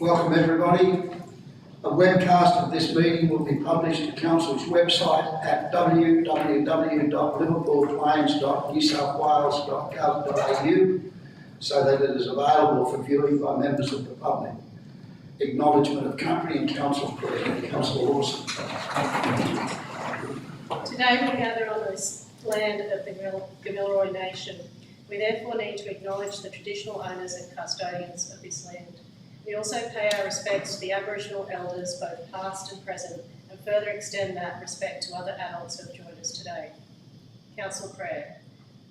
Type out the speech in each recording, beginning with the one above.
Welcome everybody. A webcast of this meeting will be published to Council's website at www.liverpoolplains.newsouthwales.gov.au so that it is available for viewing by members of the public. Acknowledgement of country and Council prayer. Councillor Lawson. Today we gather on this land of the Gamilaroi Nation. We therefore need to acknowledge the traditional owners and custodians of this land. We also pay our respects to the Aboriginal elders, both past and present, and further extend that respect to other adults who have joined us today. Council prayer.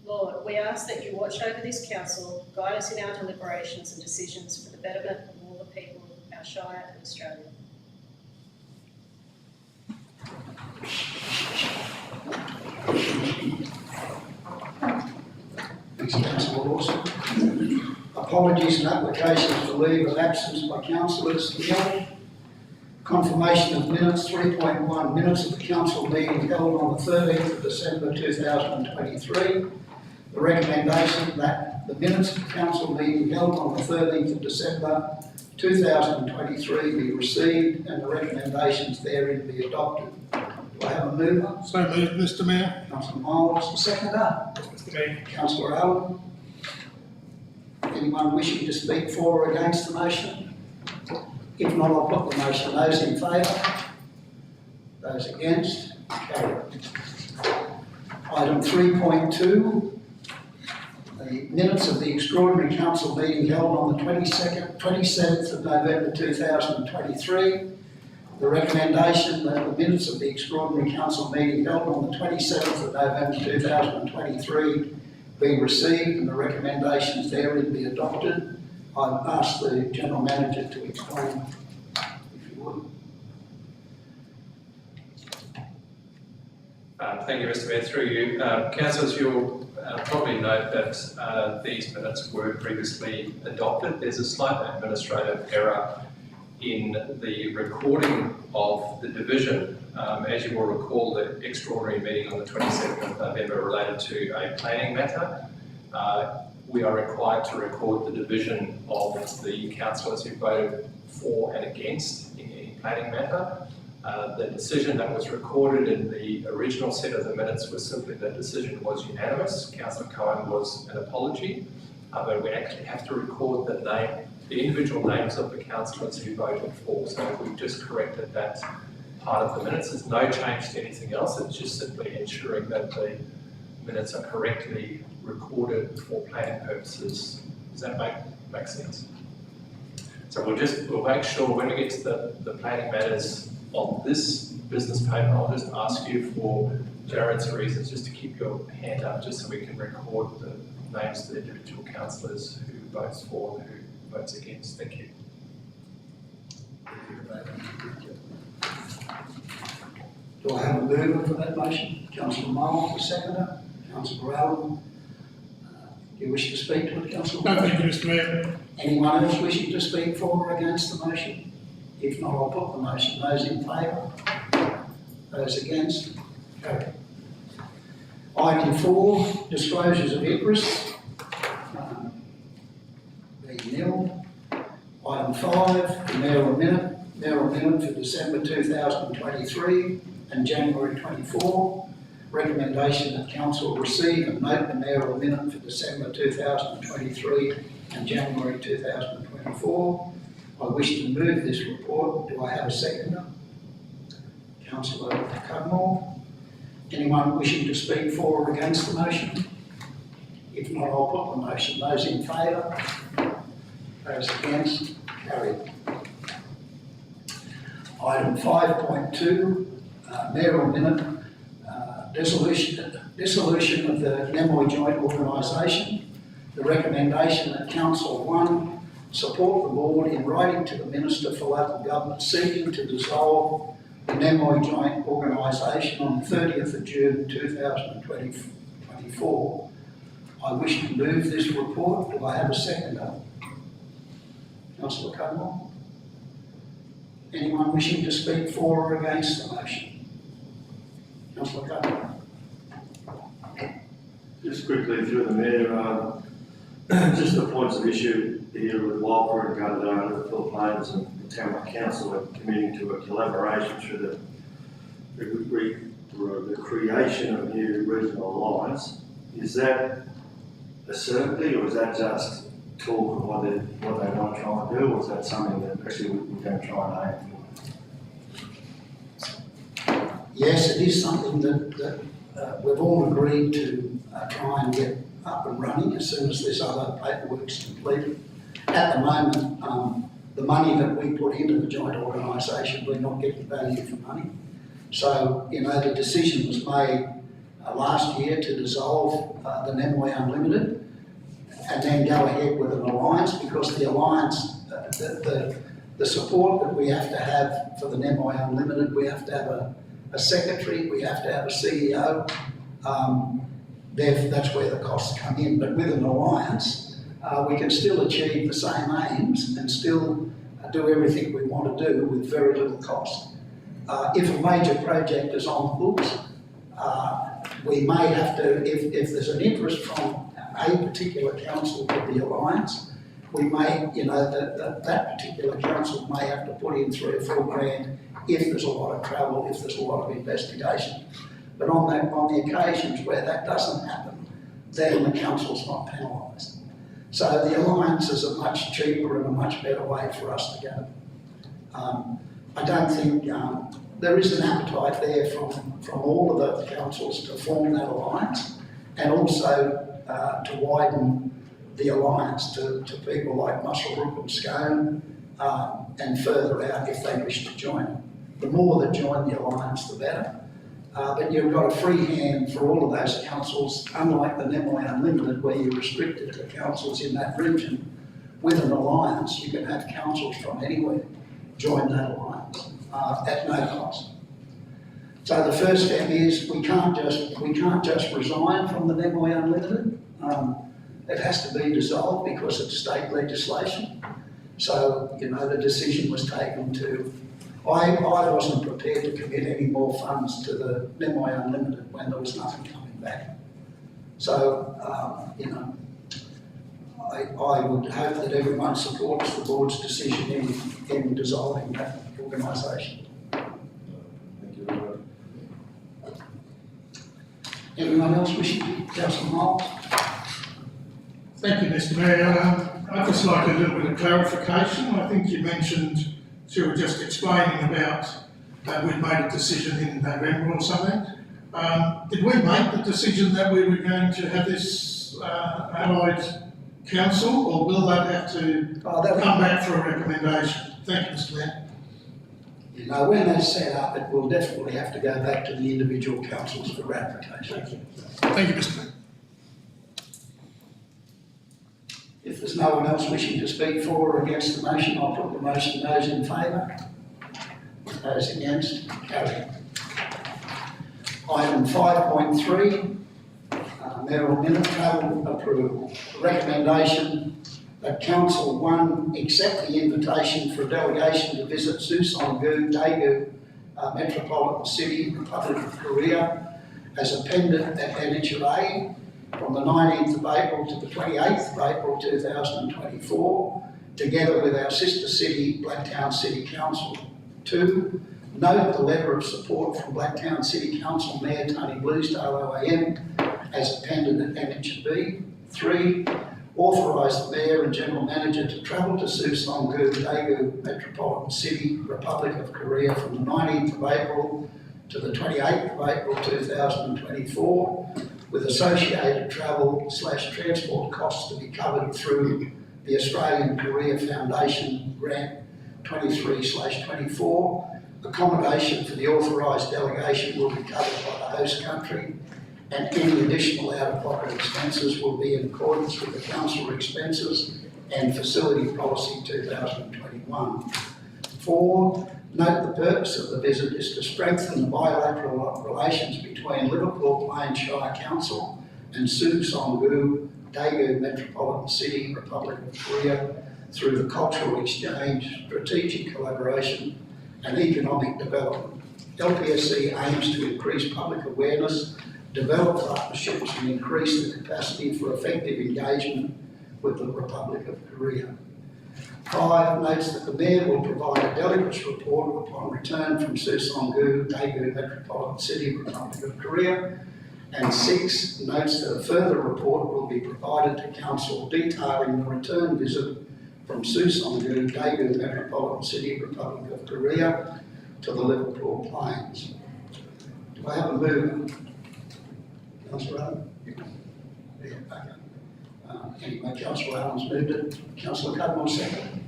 Lord, we ask that you watch over this council, guide us in our deliberations and decisions for the betterment of all the people of our Shire and Australia. Thanks, Councillor Lawson. Apologies and applications for leave of absence by councillors. Confirmation of minutes. 3.1 minutes of the council meeting held on the 13th of December 2023. The recommendation that the minutes of the council meeting held on the 13th of December 2023 be received and the recommendations therein be adopted. Do I have a mover? So moved, Mr Mayor. Councillor Miles, the seconder. Mr Mayor. Councillor Allen. Anyone wishing to speak for or against the motion? If not, I'll put the motion. Those in favour? Those against? Carried. Item 3.2. The minutes of the extraordinary council meeting held on the 27th of November 2023. The recommendation that the minutes of the extraordinary council meeting held on the 27th of November 2023 be received and the recommendations therein be adopted. I've asked the General Manager to explain, if you would. Thank you, Mr Mayor. Through you. Councillors, you'll probably note that these minutes were previously adopted. There's a slight administrative error in the recording of the division. As you will recall, the extraordinary meeting on the 22nd of November related to a planning matter. We are required to record the division of the councillors who voted for and against in any planning matter. The decision that was recorded in the original set of the minutes was simply that the decision was unanimous. Councillor Cohen was an apology, but we actually have to record the individual names of the councillors who voted for. So we've just corrected that part of the minutes. There's no change to anything else. It's just simply ensuring that the minutes are correctly recorded for planning purposes. Does that make sense? So we'll make sure when we get to the planning matters on this business paper, I'll just ask you for Jared's reasons just to keep your hand up, just so we can record the names of the individual councillors who votes for and who votes against. Thank you. Do I have a mover for that motion? Councillor Miles, the seconder. Councillor Allen. Do you wish to speak to it, Councillor? No, thank you, Mr Mayor. Anyone else wishing to speak for or against the motion? If not, I'll put the motion. Those in favour? Those against? Carried. Item 4, disclosures of interest. Being nil. Item 5, the mayoral minute for December 2023 and January 24. Recommendation that council receive and note the mayoral minute for December 2023 and January 2024. I wish to move this report. Do I have a seconder? Councillor Cudmore. Anyone wishing to speak for or against the motion? If not, I'll put the motion. Those in favour? Those against? Carried. Item 5.2, mayoral minute, dissolution of the Nemoy Joint Organisation. The recommendation that Council 1 support the board in writing to the Minister for Local Government seeking to dissolve the Nemoy Joint Organisation on the 30th of June 2024. I wish to move this report. Do I have a seconder? Councillor Cudmore. Anyone wishing to speak for or against the motion? Councillor Cudmore. Just quickly through the Mayor, just the points of issue deal with Walker and Gunnedah, the Philippines and the Town Council are committing to a collaboration through the creation of a new regional alliance. Is that a certainty, or is that just talk of what they want to try and do, or is that something that actually we're going to try and aim for? Yes, it is something that we've all agreed to try and get up and running as soon as this other paperwork's completed. At the moment, the money that we put into the joint organisation, we're not getting value for money. So, the decision was made last year to dissolve the Nemoi Unlimited and then go ahead with an alliance, because the alliance, the support that we have to have for the Nemoi Unlimited, we have to have a secretary, we have to have a CEO. That's where the costs come in. But with an alliance, we can still achieve the same aims and still do everything we want to do with very little cost. If a major project is on the books, we may have to, if there's an interest from a particular council with the alliance, we may, that particular council may have to put in $3 or $4 grand if there's a lot of travel, if there's a lot of investigation. But on the occasions where that doesn't happen, then the council's not penalised. So the alliance is a much cheaper and a much better way for us to go. I don't think there is an appetite there from all of the councils to form that alliance, and also to widen the alliance to people like Muswellbrook and Scone, and further out if they wish to join. The more that join the alliance, the better. But you've got a free hand for all of those councils, unlike the Nemoi Unlimited, where you're restricted to councils in that region. With an alliance, you can have councils from anywhere join that alliance at no cost. So the first step is we can't just resign from the Nemoi Unlimited. It has to be dissolved because it's state legislation. So the decision was taken to. I wasn't prepared to commit any more funds to the Nemoi Unlimited when there was nothing coming back. So, I would hope that everyone supports the board's decision in dissolving that organisation. Thank you very much. Anyone else wishing? Councillor Miles? Thank you, Mr Mayor. I'd just like a little bit of clarification. I think you mentioned, you were just explaining about we'd made a decision in November or something. Did we make the decision that we were going to have this allied council, or will that have to come back for a recommendation? Thank you, Mr Mayor. When that's set up, it will definitely have to go back to the individual councils for ratification. Thank you, Mr Mayor. If there's no one else wishing to speak for or against the motion, I'll put the motion. Those in favour? Those against? Carried. Item 5.3, Mayoral Minute Travel Approval. Recommendation that Council 1 accept the invitation for a delegation to visit Susongu, Daegu Metropolitan City, Republic of Korea, as appended at Annexure A, from the 19th of April to the 28th of April 2024, together with our sister city, Blacktown City Council. 2, note the letter of support from Blacktown City Council Mayor Tony Bluesdale OAM as appended at Annexure B. 3, authorise the Mayor and General Manager to travel to Susongu, Daegu Metropolitan City, Republic of Korea from the 19th of April to the 28th of April 2024, with associated travel/transport costs to be covered through the Australian Korea Foundation Grant 23/24. Accommodation for the authorised delegation will be covered by the host country, and any additional out-of-pocket expenses will be in accordance with the Council Expenses and Facility Policy 2021. 4, note the purpose of the visit is to strengthen the bilateral relations between Liverpool Plains Shire Council and Susongu, Daegu Metropolitan City, Republic of Korea, through the cultural exchange, strategic collaboration and economic development. LPSC aims to increase public awareness, develop partnerships and increase the capacity for effective engagement with the Republic of Korea. 5, notes that the Mayor will provide a delegate's report upon return from Suseong-gu, Daegu Metropolitan City, Republic of Korea. And 6, notes that a further report will be provided to Council detailing the return visit from Suseong-gu, Daegu Metropolitan City, Republic of Korea to the Liverpool Plains. Do I have a mover? Councillor Allen? Yeah, okay. Anyway, Councillor Allen's moved it. Councillor Cudmore second.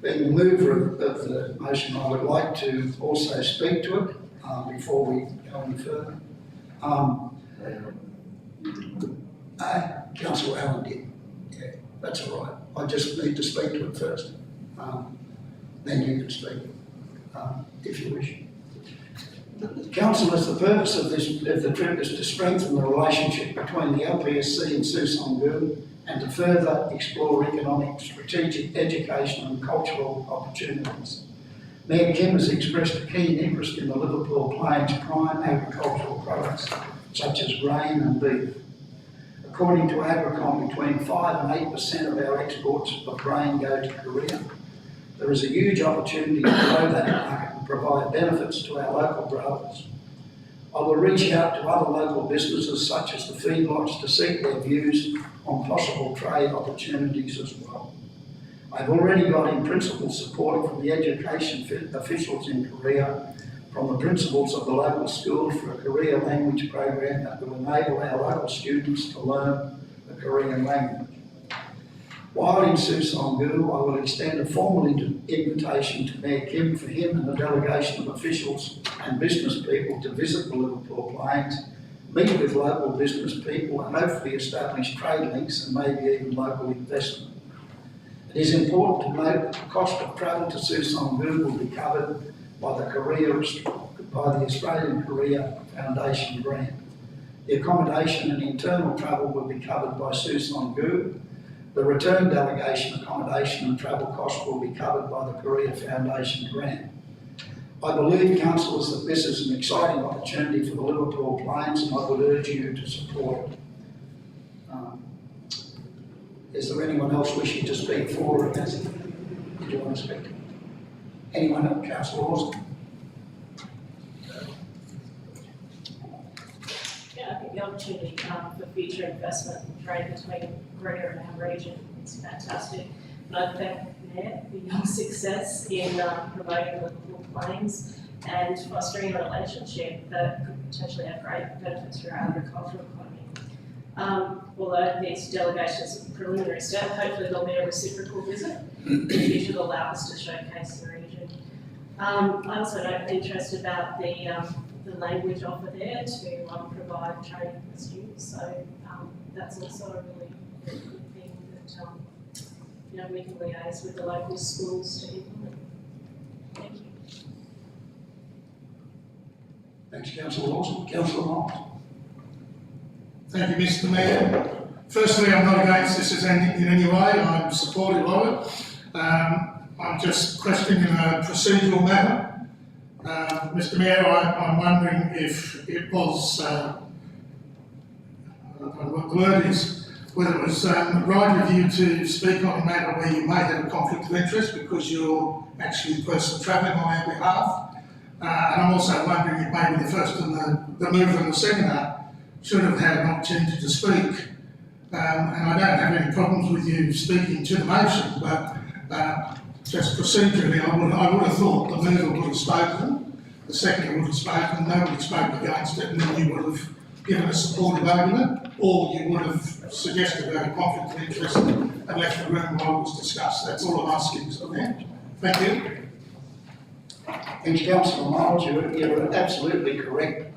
Being the mover of the motion, I would like to also speak to it before we go any further. Councillor Allen did. Yeah, that's all right. I just need to speak to it first. Then you can speak, if you wish. Councillors, the purpose of the trip is to strengthen the relationship between the LPSC and Suseong-gu and to further explore economic, strategic, educational and cultural opportunities. Mayor Kim has expressed a keen interest in the Liverpool Plains prime agricultural products such as grain and beef. According to Agricom, between 5 and 8% of our exports of grain go to Korea. There is a huge opportunity to grow that market and provide benefits to our local growers. I will reach out to other local businesses such as the feedlots to seek their views on possible trade opportunities as well. I've already got in principle support from the education officials in Korea, from the principals of the local schools for a Korea language program that will enable our local students to learn the Korean language. While in Suseong-gu, I will extend a formal invitation to Mayor Kim for him and a delegation of officials and business people to visit the Liverpool Plains, meet with local business people and hopefully establish trade links and maybe even local investment. It is important to note that the cost of travel to Suseong-gu will be covered by the Australian Korea Foundation grant. The accommodation and internal travel will be covered by Suseong-gu. The return delegation accommodation and travel costs will be covered by the Korea Foundation grant. I believe, councillors, that this is an exciting opportunity for the Liverpool Plains and I would urge you to support it. Is there anyone else wishing to speak for or against it? Did you want to speak? Anyone else? Councillor Lawson? Yeah, I think the opportunity for future investment and trade between Korea and our region is fantastic. And I thank the Mayor for your success in promoting the Liverpool Plains and fostering a relationship that could potentially have great benefits for our agricultural economy. Although this delegation is a preliminary step, hopefully there'll be a reciprocal visit in the future that will allow us to showcase the region. I also know interest about the language offer there to provide training for students, so that's also a really good thing that we can liaise with the local schools to implement. Thank you. Thanks, Councillor Lawson. Councillor Miles? Thank you, Mr. Mayor. Firstly, I'm not against this in any way. I'm supportive of it. I'm just questioning a procedural matter. Mr. Mayor, I'm wondering if it was, what the word is, whether it was right of you to speak on a matter where you may have a conflict of interest because you're actually the person travelling on our behalf. And I'm also wondering if maybe the first and the mover and the seconder should have had an opportunity to speak. And I don't have any problems with you speaking to the motion, but just procedurally, I would have thought the mover would have spoken, the seconder would have spoken, nobody spoke against it, and then you would have given a supportive argument, or you would have suggested about a conflict of interest and left the room while it was discussed. That's all I'm asking, Mr. Mayor. Thank you. Thanks, Councillor Miles. You're absolutely correct.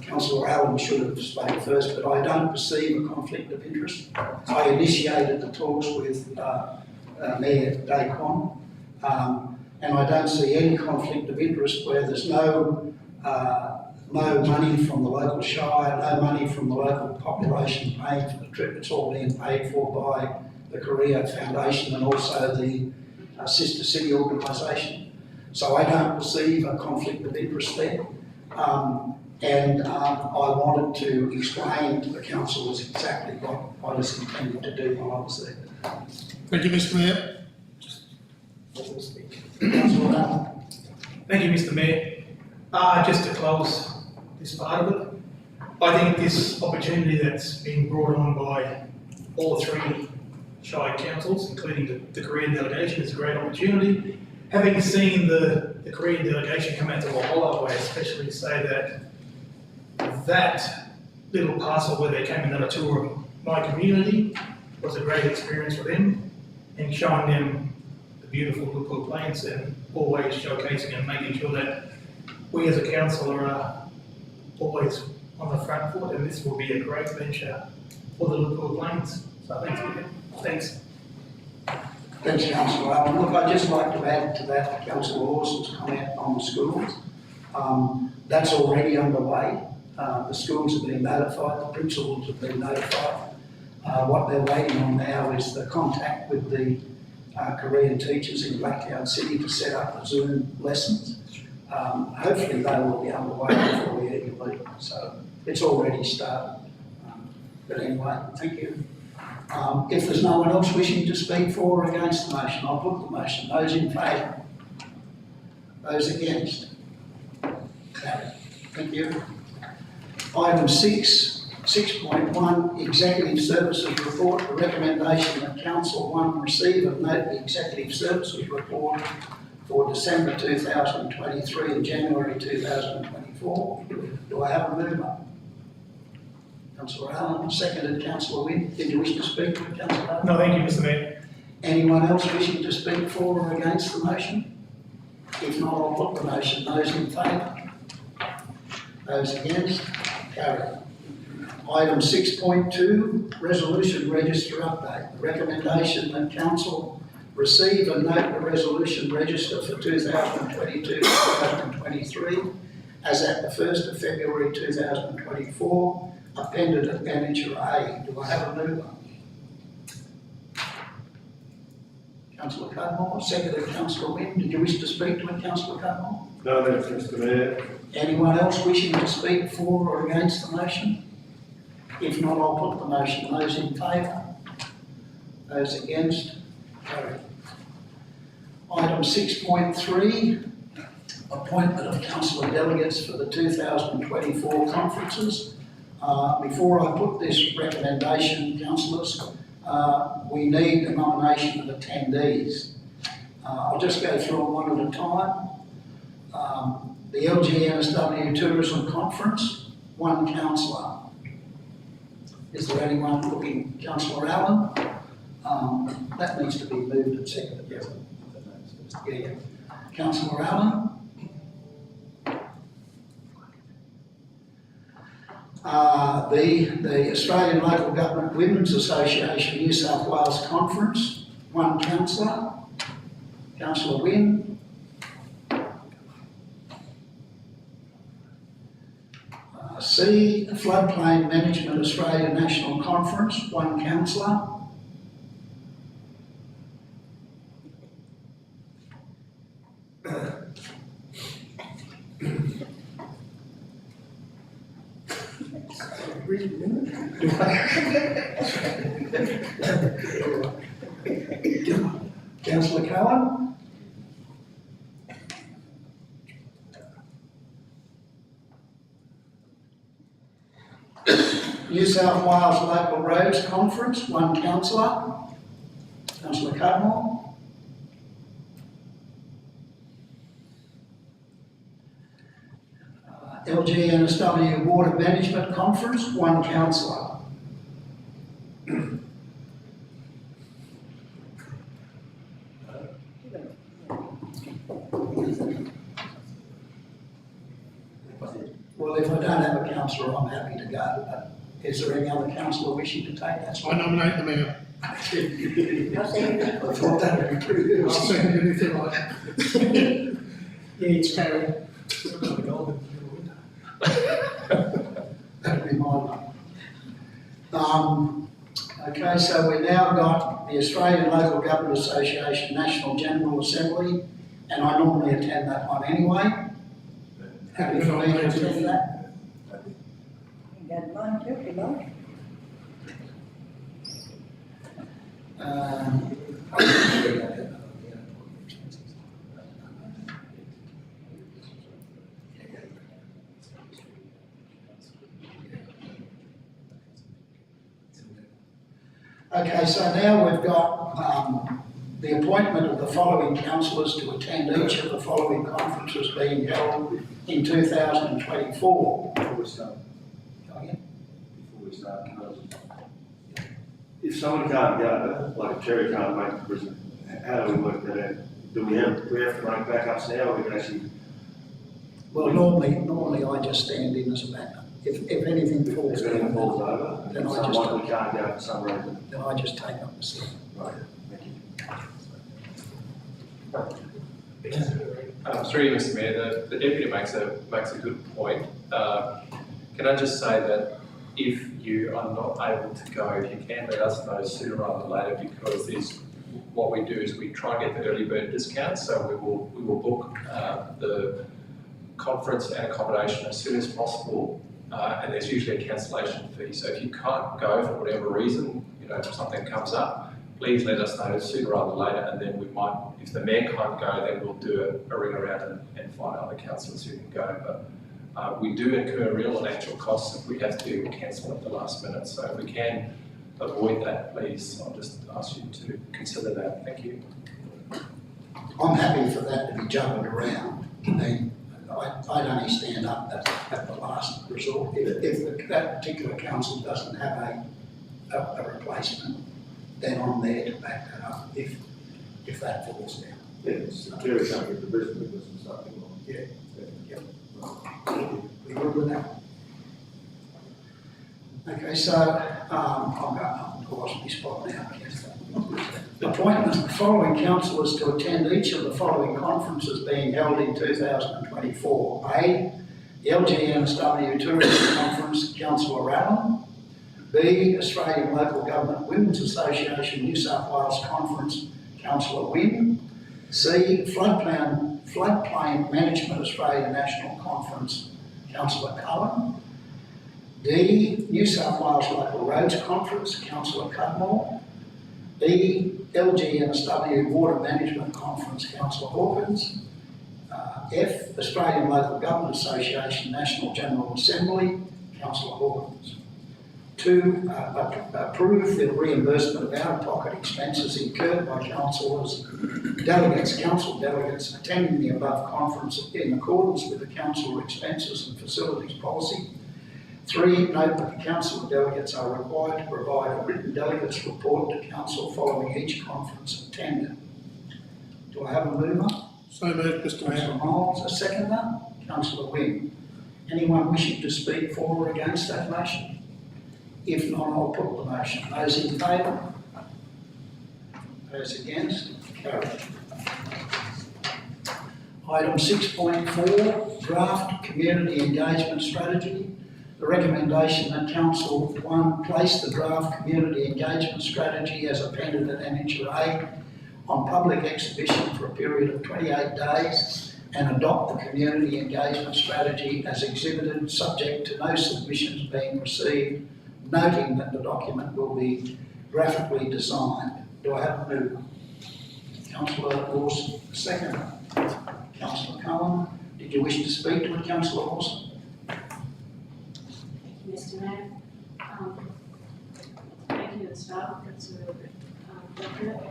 Councillor Allen should have spoken first, but I don't perceive a conflict of interest. I initiated the talks with Mayor Day Kwon, and I don't see any conflict of interest where there's no money from the local shire, no money from the local population paying for the trip. It's all being paid for by the Korea Foundation and also the sister city organisation. So I don't perceive a conflict of interest there. And I wanted to explain to the councillors exactly what I was intending to do while I was there. Thank you, Mr Mayor. Councillor Allen. Thank you, Mr Mayor. Just to close this part of it, I think this opportunity that's been brought on by all three Shire councils, including the Korean delegation, is a great opportunity. Having seen the Korean delegation come out to Walhalla, I especially say that little parcel where they came and done a tour of my community was a great experience for them, and showing them the beautiful Lupul Plains and always showcasing and making sure that we as a council are always on the front foot, and this will be a great venture for the Lupul Plains. So thanks, Peter. Thanks. Thanks, Councillor Allen. Look, I'd just like to add to that Councillor Lawson's comment on the schools. That's already underway. The schools have been notified, the principals have been notified. What they're waiting on now is the contact with the Korean teachers in Blacktown City to set up the Zoom lessons. Hopefully they will be underway before we even leave. So it's already started. But anyway, thank you. If there's no one else wishing to speak for or against the motion, I'll put the motion. Those in favour? Those against? Carried. Thank you. Item 6.1, Executive Services Report. The recommendation that Council 1 receive and note the Executive Services Report for December 2023 and January 2024. Do I have a mover? Councillor Allen, seconded. Councillor Wynne. Did you wish to speak, Councillor Allen? No, thank you, Mr Mayor. Anyone else wishing to speak for or against the motion? If not, I'll put the motion. Those in favour? Those against? Carried. Item 6.2, Resolution Register Update. The recommendation that Council receive and note the Resolution Register for 2022-2023 as at the 1st of February 2024, appended Expenditure A. Do I have a mover? Councillor Cudmore, seconded. Councillor Wynne. Did you wish to speak to it, Councillor Cudmore? No, thanks, Mr Mayor. Anyone else wishing to speak for or against the motion? If not, I'll put the motion. Those in favour? Those against? Carried. Item 6.3, appointment of councillor delegates for the 2024 conferences. Before I put this recommendation, councillors, we need the nomination of attendees. I'll just go through them one at a time. The LGNSW Tourism Conference, one councillor. Is there anyone looking? Councillor Allen? That needs to be moved and seconded. Yeah. Councillor Allen? The Australian Local Government Women's Association New South Wales Conference, one councillor. Councillor Wynne? C, Floodplain Management Australia National Conference, one councillor. Councillor Cohen? New South Wales Local Roads Conference, one councillor. Councillor Cudmore. LGNSW Water Management Conference, one councillor. Well, if I don't have a councillor, I'm happy to go, but is there any other councillor wishing to take that? I nominate the Mayor. I thought that would be pretty good. I'll second anything like that. Yeah, it's carried. That'd be my one. Okay, so we've now got the Australian Local Government Association National General Assembly, and I normally attend that one anyway. Happy for me to attend that. don't mind, if you like. Okay, so now we've got the appointment of the following councillors to attend each of the following conferences being held in 2024. Before we start, if someone can't go, like if Terry can't make the prison, how do we work that out? Do we have to make backups now, or we can actually? Well, normally I just stand in as a backup. If anything falls If anything down, falls over, then if I just- someone we can't go for some reason. then I just take up the seat. Right, thank you. Through you, Mr. Mayor, the deputy makes a good point. Can I just say that if you are not able to go, if you can let us know sooner rather than later, because what we do is we try and get the early bird discount, so we will book the conference and accommodation as soon as possible, and there's usually a cancellation fee. So if you can't go for whatever reason, if something comes up, please let us know sooner rather than later, and then we might, if the mayor can't go, then we'll do a ring around and find other councillors who can go. But we do incur real and actual costs if we have to cancel at the last minute. So if we can avoid that, please, I'll just ask you to consider that. Thank you. I'm happy for that to be juggled around. I'd only stand up at the last resort. If that particular council doesn't have a replacement, then I'm there to back that up if that falls down. Yes, Terry can't get the Brisbane because of something. Yeah. We good with that? Okay, so I've lost my spot now, I guess. Appointment of the following councillors to attend each of the following conferences being held in 2024. A, the LGNSW Tourism Conference, Councillor Allen. B, Australian Local Government Women's Association New South Wales Conference, Councillor Wynne. C, Floodplain Management Australia National Conference, Councillor Cullen. D, New South Wales Local Roads Conference, Councillor Cudmore. E, LGNSW Water Management Conference, Councillor Hawkins. F, Australian Local Government Association National General Assembly, Councillor Hawkins. 2, approve the reimbursement of out-of-pocket expenses incurred by council delegates attending the above conference in accordance with the council expenses and facilities policy. 3, note that the council delegates are required to provide a written delegates report to council following each conference attended. Do I have a mover? So moved, Mr. Mayor. Councillor Miles, a seconder? Councillor Wynne. Anyone wishing to speak for or against that motion? If not, I'll put the motion. Those in favour? Those against? Carried. Item 6.4, draft community engagement strategy. The recommendation that Council 1 place the draft community engagement strategy as appended at Annexure A on public exhibition for a period of 28 days and adopt the community engagement strategy as exhibited, subject to no submissions being received, noting that the document will be graphically designed. Do I have a mover? Councillor Lawson, second. Councillor Cullen, did you wish to speak to it, Councillor Lawson? Mr. Mayor. Thank you to the staff, that's a really good document.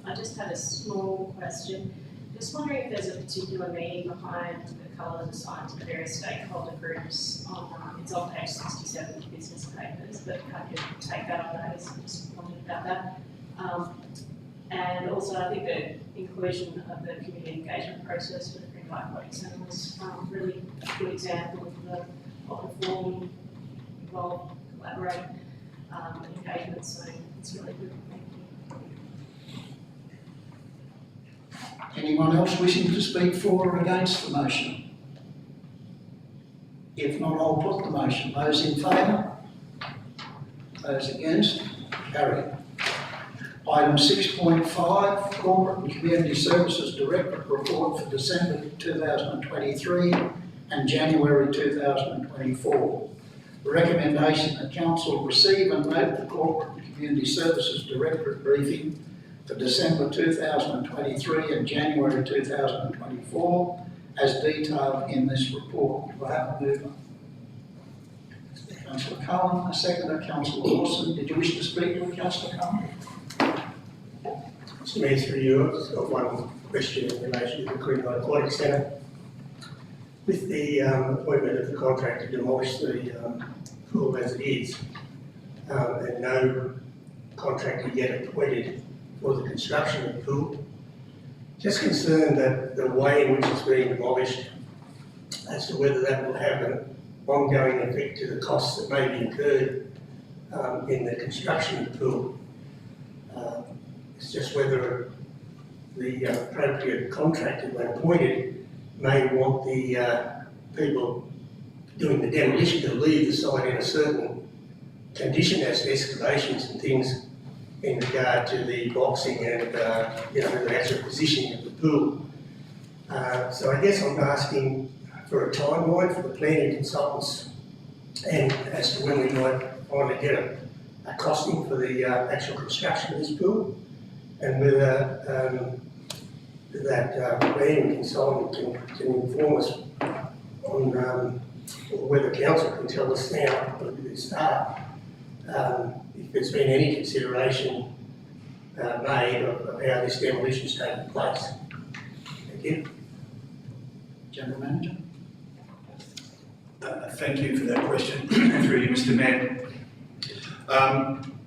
I just had a small question. Just wondering if there's a particular meaning behind the colours assigned to the various stakeholder groups on, it's on page 67 of the business papers, but have you take that on notice? I just wondered about that. And also I think the inclusion of the community engagement process for the Green Light Voting Centre was really a good example of the form, involve, collaborate, engagement, so it's really good. Thank you. Anyone else wishing to speak for or against the motion? If not, I'll put the motion. Those in favour? Those against? Carried. Item 6.5, Corporate and Community Services Directorate Report for December 2023 and January 2024. Recommendation that council receive and note the Corporate and Community Services Directorate briefing for December 2023 and January 2024 as detailed in this report. Do I have a mover? Councillor Cohen, a seconder. Councillor Lawson, did you wish to speak with Councillor Cohen? Mr. Mayor, through you, I've just got one question in relation to the Greenlight Aquatic Centre. With the appointment of the contractor to demolish the pool as it is, and no contractor yet appointed for the construction of the pool, just concerned that the way in which it's being demolished, as to whether that will have an ongoing effect to the costs that may be incurred in the construction of the pool. It's just whether the appropriate contractor, when appointed, may want the people doing the demolition to leave the site in a certain condition as to excavations and things in regard to the boxing and the actual positioning of the pool. So I guess I'm asking for a timeline for the planning consultants and as to when we might finally get a costing for the actual construction of this pool, and whether that planning consultant can inform us on, or whether council can tell us now at the start, if there's been any consideration made of how this demolition is taking place. Thank you. General Manager. Thank you for that question, through you, Mr. Mayor.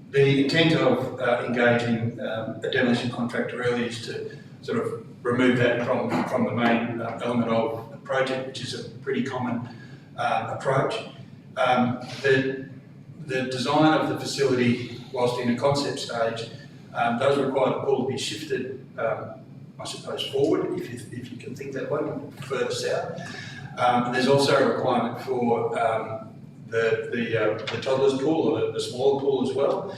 The intent of engaging a demolition contractor early is to sort of remove that from the main element of the project, which is a pretty common approach. The design of the facility, whilst in a concept stage, does require the pool to be shifted, I suppose, forward, if you can think that way, further south. There's also a requirement for the toddler's pool, or the smaller pool as well.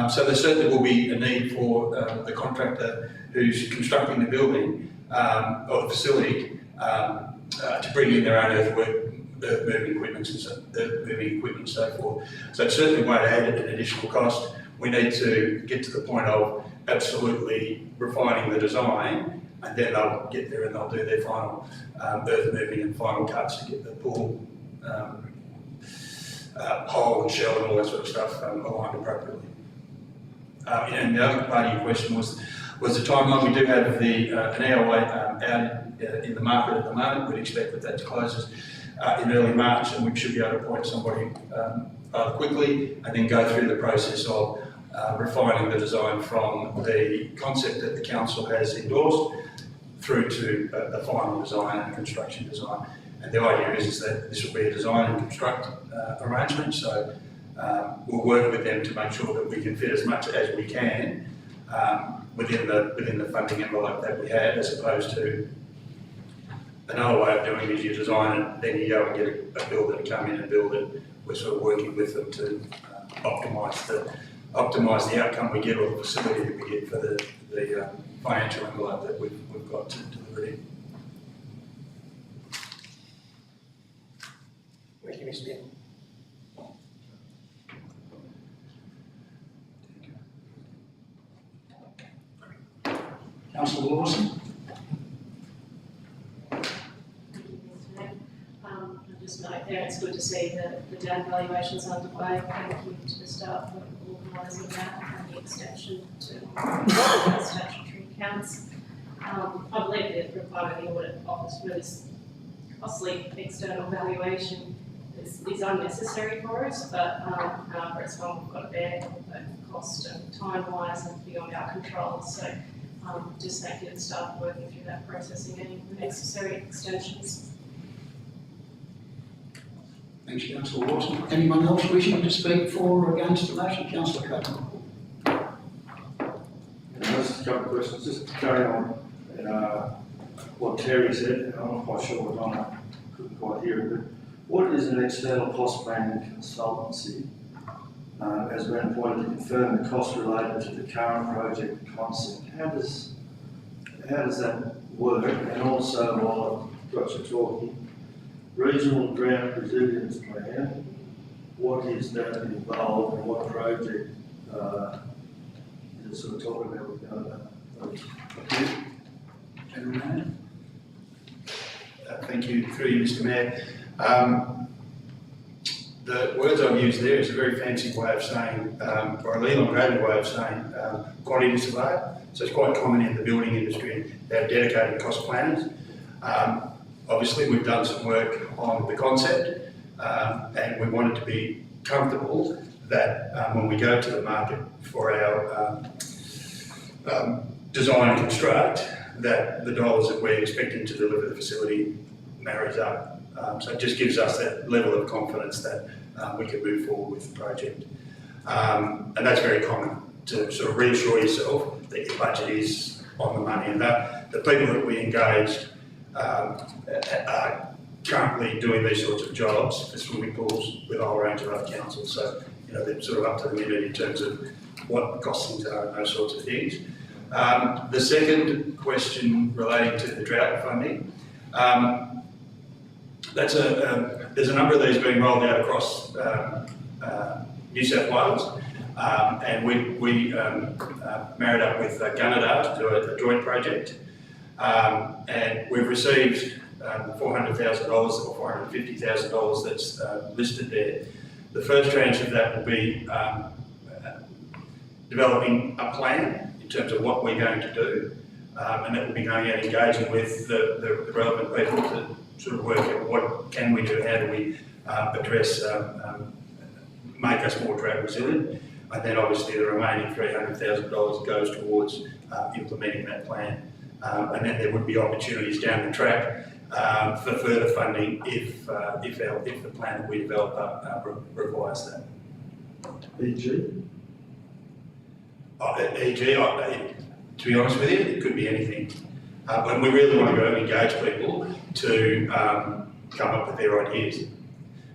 So there certainly will be a need for the contractor who's constructing the building or the facility to bring in their own earth-moving equipment and so forth. So it certainly won't add an additional cost. We need to get to the point of absolutely refining the design, and then they'll get there and they'll do their final earth-moving and final cuts to get the pool hole and shell and all that sort of stuff aligned appropriately. And the other part of your question was the timeline. We do have an EOA out in the market at the moment. We'd expect that closes in early March, and we should be able to appoint somebody rather quickly, and then go through the process of refining the design from the concept that the council has endorsed through to a final design and construction design. And the idea is that this will be a design and construct arrangement, so we'll work with them to make sure that we can fit as much as we can within the funding envelope that we have, as opposed to another way of doing it is you design it, then you go and get a builder to come in and build it. We're sort of working with them to optimise the outcome we get, or the facility that we get for the financial envelope that we've got to deliver in. Thank you, Mr. Mayor. Councillor Lawson. I just note there, it's good to see the down valuations underway. Thank you to the staff for organising that and the extension to statutory accounts. I believe the requirement of the audit office for this costly external valuation is unnecessary for us, but however, it's one we've got to bear both cost and time-wise and beyond our control. So just thank you to the staff working through that process and getting the necessary extensions. Thanks, Councillor Lawson. Anyone else wishing to speak for or against the motion? Councillor Cohen. Just a couple of questions, just to carry on what Terry said. I'm not quite sure what I couldn't quite hear it, but what is an external cost planning consultancy has been appointed to confirm the cost related to the current project concept? How does that work? And also, while I've got you talking, regional drought resilience plan, is that involved and what project, is it sort of talking about with the Gentleman. Thank you, through you, Mr. Mayor. The words I've used there is a very fancy way of saying, or a legal and graded way of saying, quantity surveyor. So it's quite common in the building industry to have dedicated cost planners. Obviously, we've done some work on the concept, and we wanted to be comfortable that when we go to the market for our design and construct, that the dollars that we're expecting to deliver the facility marries up. So it just gives us that level of confidence that we can move forward with the project. And that's very common, to sort of reassure yourself that your budget is on the money, and that the people that we engaged are currently doing these sorts of jobs for swimming pools with a whole range of other councils. So, you know, they're sort of up to the minute in terms of what the costings are and those sorts of things. The second question relating to the drought funding, there's a number of these being rolled out across New South Wales, and we married up with Gunnedah to do a joint project, and we've received $400,000 or $450,000 that's listed there. The first tranche of that will be developing a plan in terms of what we're going to do, and that will be going out engaging with the relevant people to sort of work out what can we do, how do we address, make us more drought resilient, and then obviously the remaining $300,000 goes towards implementing that plan. And then there would be opportunities down the track for further funding if the plan that we develop requires that. E.g.? To be honest with you, it could be anything. But we really want to go and engage people to come up with their ideas.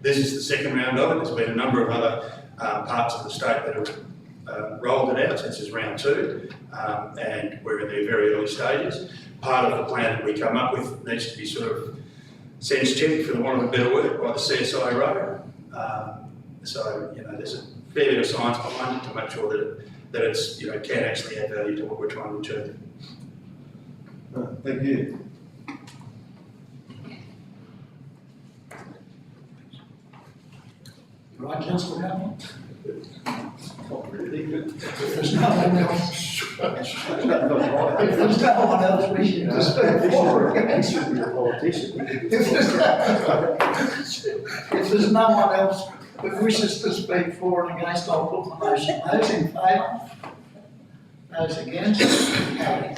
This is the second round of it. There's been a number of other parts of the state that have rolled it out. Since it's round 2, and we're in the very early stages. Part of the plan that we come up with needs to be sort of sense checked, for the want of a better word, by the CSIRO. So, you know, there's a fair bit of science behind it to make sure that it's, you know, can actually add value to what we're trying to achieve. Thank you. Right, Councillor Brown? Not really, but If there's no one else, if there's no one else wishing to speak for or against, should be a politician. if there's no one else that wishes to speak for and against, I'll put the motion. Those in favour? Those against? Carried.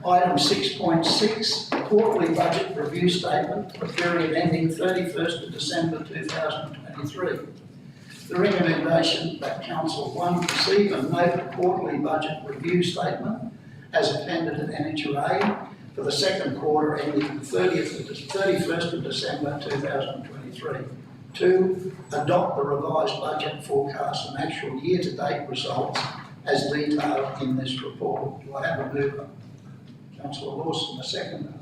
Item 6.6, quarterly budget review statement for period ending 31st of December 2023. The recommendation that Council 1 receive and note the quarterly budget review statement as appended at NHRA for the second quarter ending 31st of December 2023. 2, adopt the revised budget forecast and actual year-to-date results as detailed in this report. Do I have a mover? Councillor Lawson, a second.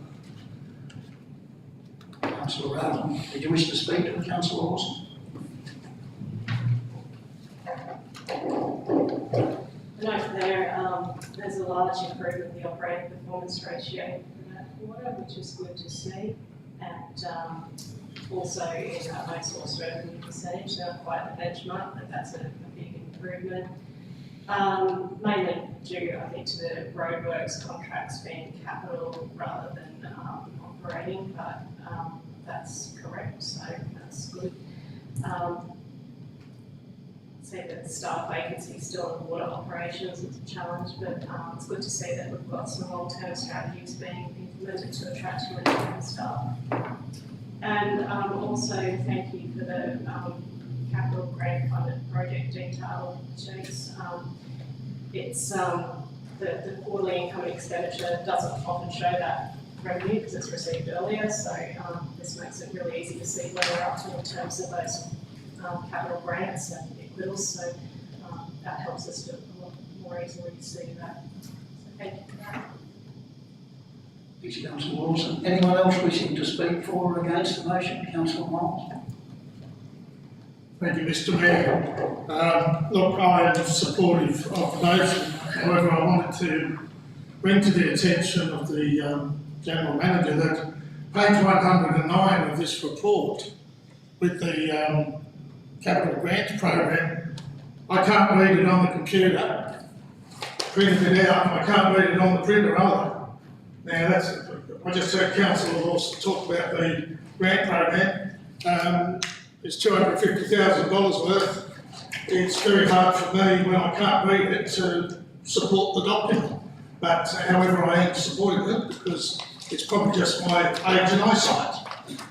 Councillor Rowan, did you wish to speak to Councillor Lawson? Note there's a large improvement in the operating performance ratio for that quarter, which is good to see. And also in our most source revenue percentage, not quite the benchmark, but that's a big improvement. Mainly due, I think, to the roadworks contracts being capital rather than operating, but that's correct, so that's good. See that staff vacancy still in water operations is a challenge, but it's good to see that we've got some long-term strategies being implemented to attract and retain staff. And also thank you for the capital grant funded project detail sheets. It's the quarterly income and expenditure doesn't often show that revenue because it's received earlier, so this makes it really easy to see where we're up to in terms of those capital grants and equivalents, so that helps us to a lot more easily see that. So thank you for that. Thank you, Councillor Lawson. Anyone else wishing to speak for or against the motion? Councillor Miles? Thank you, Mr Mayor. Look, I am supportive of the motion. However, I wanted to bring to the attention of the General Manager that page 109 of this report with the capital grants program, I can't read it on the computer. Printed it out, I can't read it on the printer either. Now I just heard Councillor Lawson talk about the grant program. It's $250,000 worth. It's very hard for me when I can't read it to support the document. But however, I am supporting it because it's probably just my age and eyesight.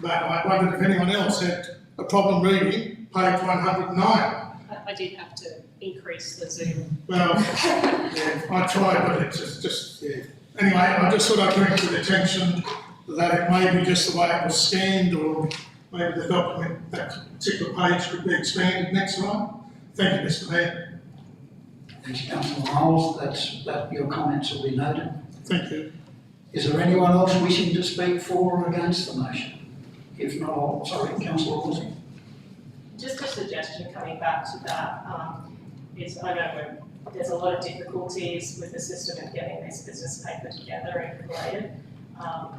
But I wondered if anyone else had a problem reading page 109. I did have to increase the zoom. Well, yeah, I tried, but it's just yeah. Anyway, I just thought I'd bring it to the attention that it may be just the way it was scanned, or maybe the document, that particular page could be expanded next time. Thank you, Mr Mayor. Thanks, Councillor Miles. That your comments will be noted. Thank you. Is there anyone else wishing to speak for or against the motion? If not, sorry, Councillor Lawson. Just a suggestion coming back to that, is I know there's a lot of difficulties with the system of getting this business paper together and collated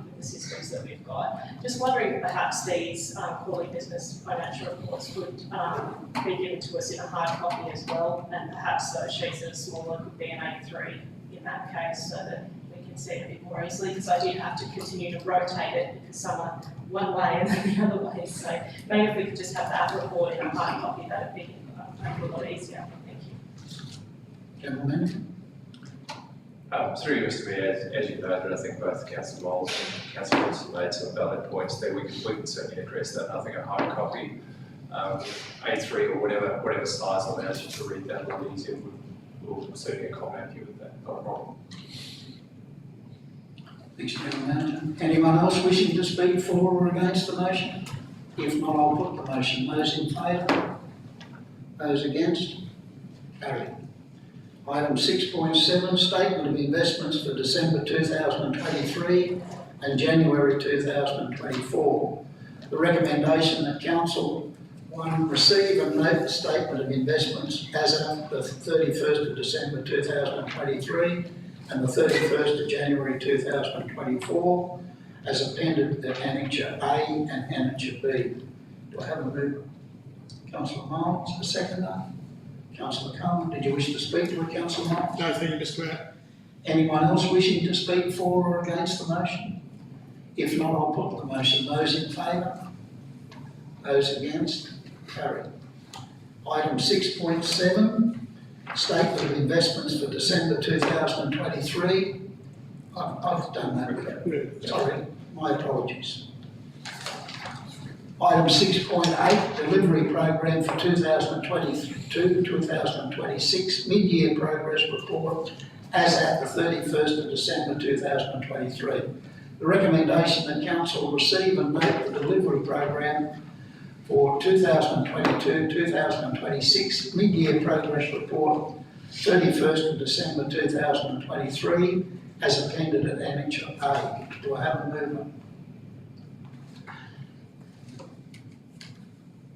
with the systems that we've got. Just wondering if perhaps these quarterly business financial reports would be given to us in a hard copy as well, and perhaps those sheets that are smaller could be an A3 in that case, so that we can see it a bit more easily, because I did have to continue to rotate it because some are one way and then the other way. So maybe if we could just have that report in a hard copy, that would be a lot easier. Thank you. Gentlemen. Through you, Mr Mayor, as you noted, I think both Councillor Miles and Councillor Wilson made some valid points there. We can certainly address that. I think a hard copy, A3 or whatever size allows you to read that a lot easier. We'll certainly accommodate you with that, not a problem. Thanks, General Manager. Anyone else wishing to speak for or against the motion? If not, I'll put the motion. Those in favour? Those against? Carried. Item 6.7, Statement of Investments for December 2023 and January 2024. The recommendation that Council 1 receive and note the Statement of Investments as of the 31st of December 2023 and the 31st of January 2024 as appended to Annexure A and Annexure B. Do I have a mover? Councillor Miles, a seconder. Councillor Cohen, did you wish to speak to it, Councillor Miles? No, thank you, Mr Mayor. Anyone else wishing to speak for or against the motion? If not, I'll put the motion. Those in favour? Those against? Carried. Item 6.7, Statement of Investments for December 2023. I've done that again. Sorry, my apologies. Item 6.8, Delivery Program for 2022-2026, Mid-Year Progress Report as at the 31st of December 2023. The recommendation that Council receive and note the Delivery Program for 2022-2026, Mid-Year Progress Report, 31st of December 2023, as appended at Annexure A. Do I have a mover?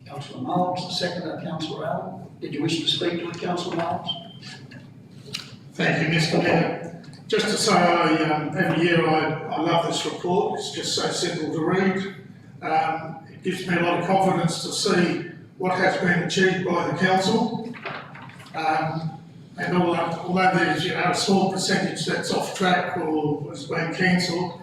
Councillor Miles, seconder, Councillor Allen. Did you wish to speak to it, Councillor Miles? Thank you, Mr Mayor. Just to say, every year I love this report. It's just so simple to read. It gives me a lot of confidence to see what has been achieved by the council. And although there's a small percentage that's off track or has been cancelled,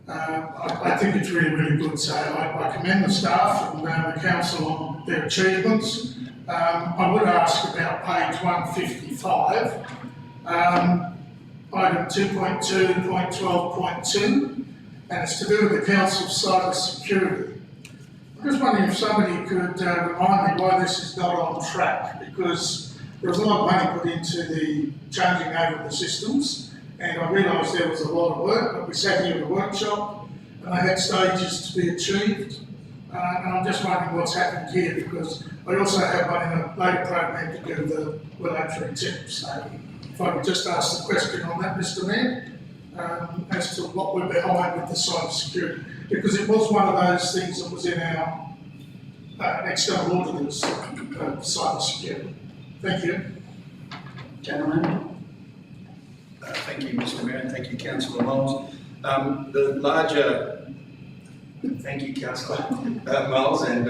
I think it's really, really good. So I commend the staff and the council on their achievements. I would ask about page 155, item 2.2.12.2, and it's to do with the council's cyber security. I'm just wondering if somebody could remind me why this is not on track, because there was a lot of money put into the changing over the systems, and I realised there was a lot of work, but we sat here at a workshop and they had stages to be achieved. And I'm just wondering what's happened here, because I also have one in a later program to do the regulatory tips. So if I could just ask the question on that, Mr Mayor, as to what we're behind with the cyber security, because it was one of those things that was in our external auditors, cyber security. Thank you. Gentlemen, Thank you, Mr. Mayor, and thank you, Councillor Moles. Thank you, Councillor Moles, and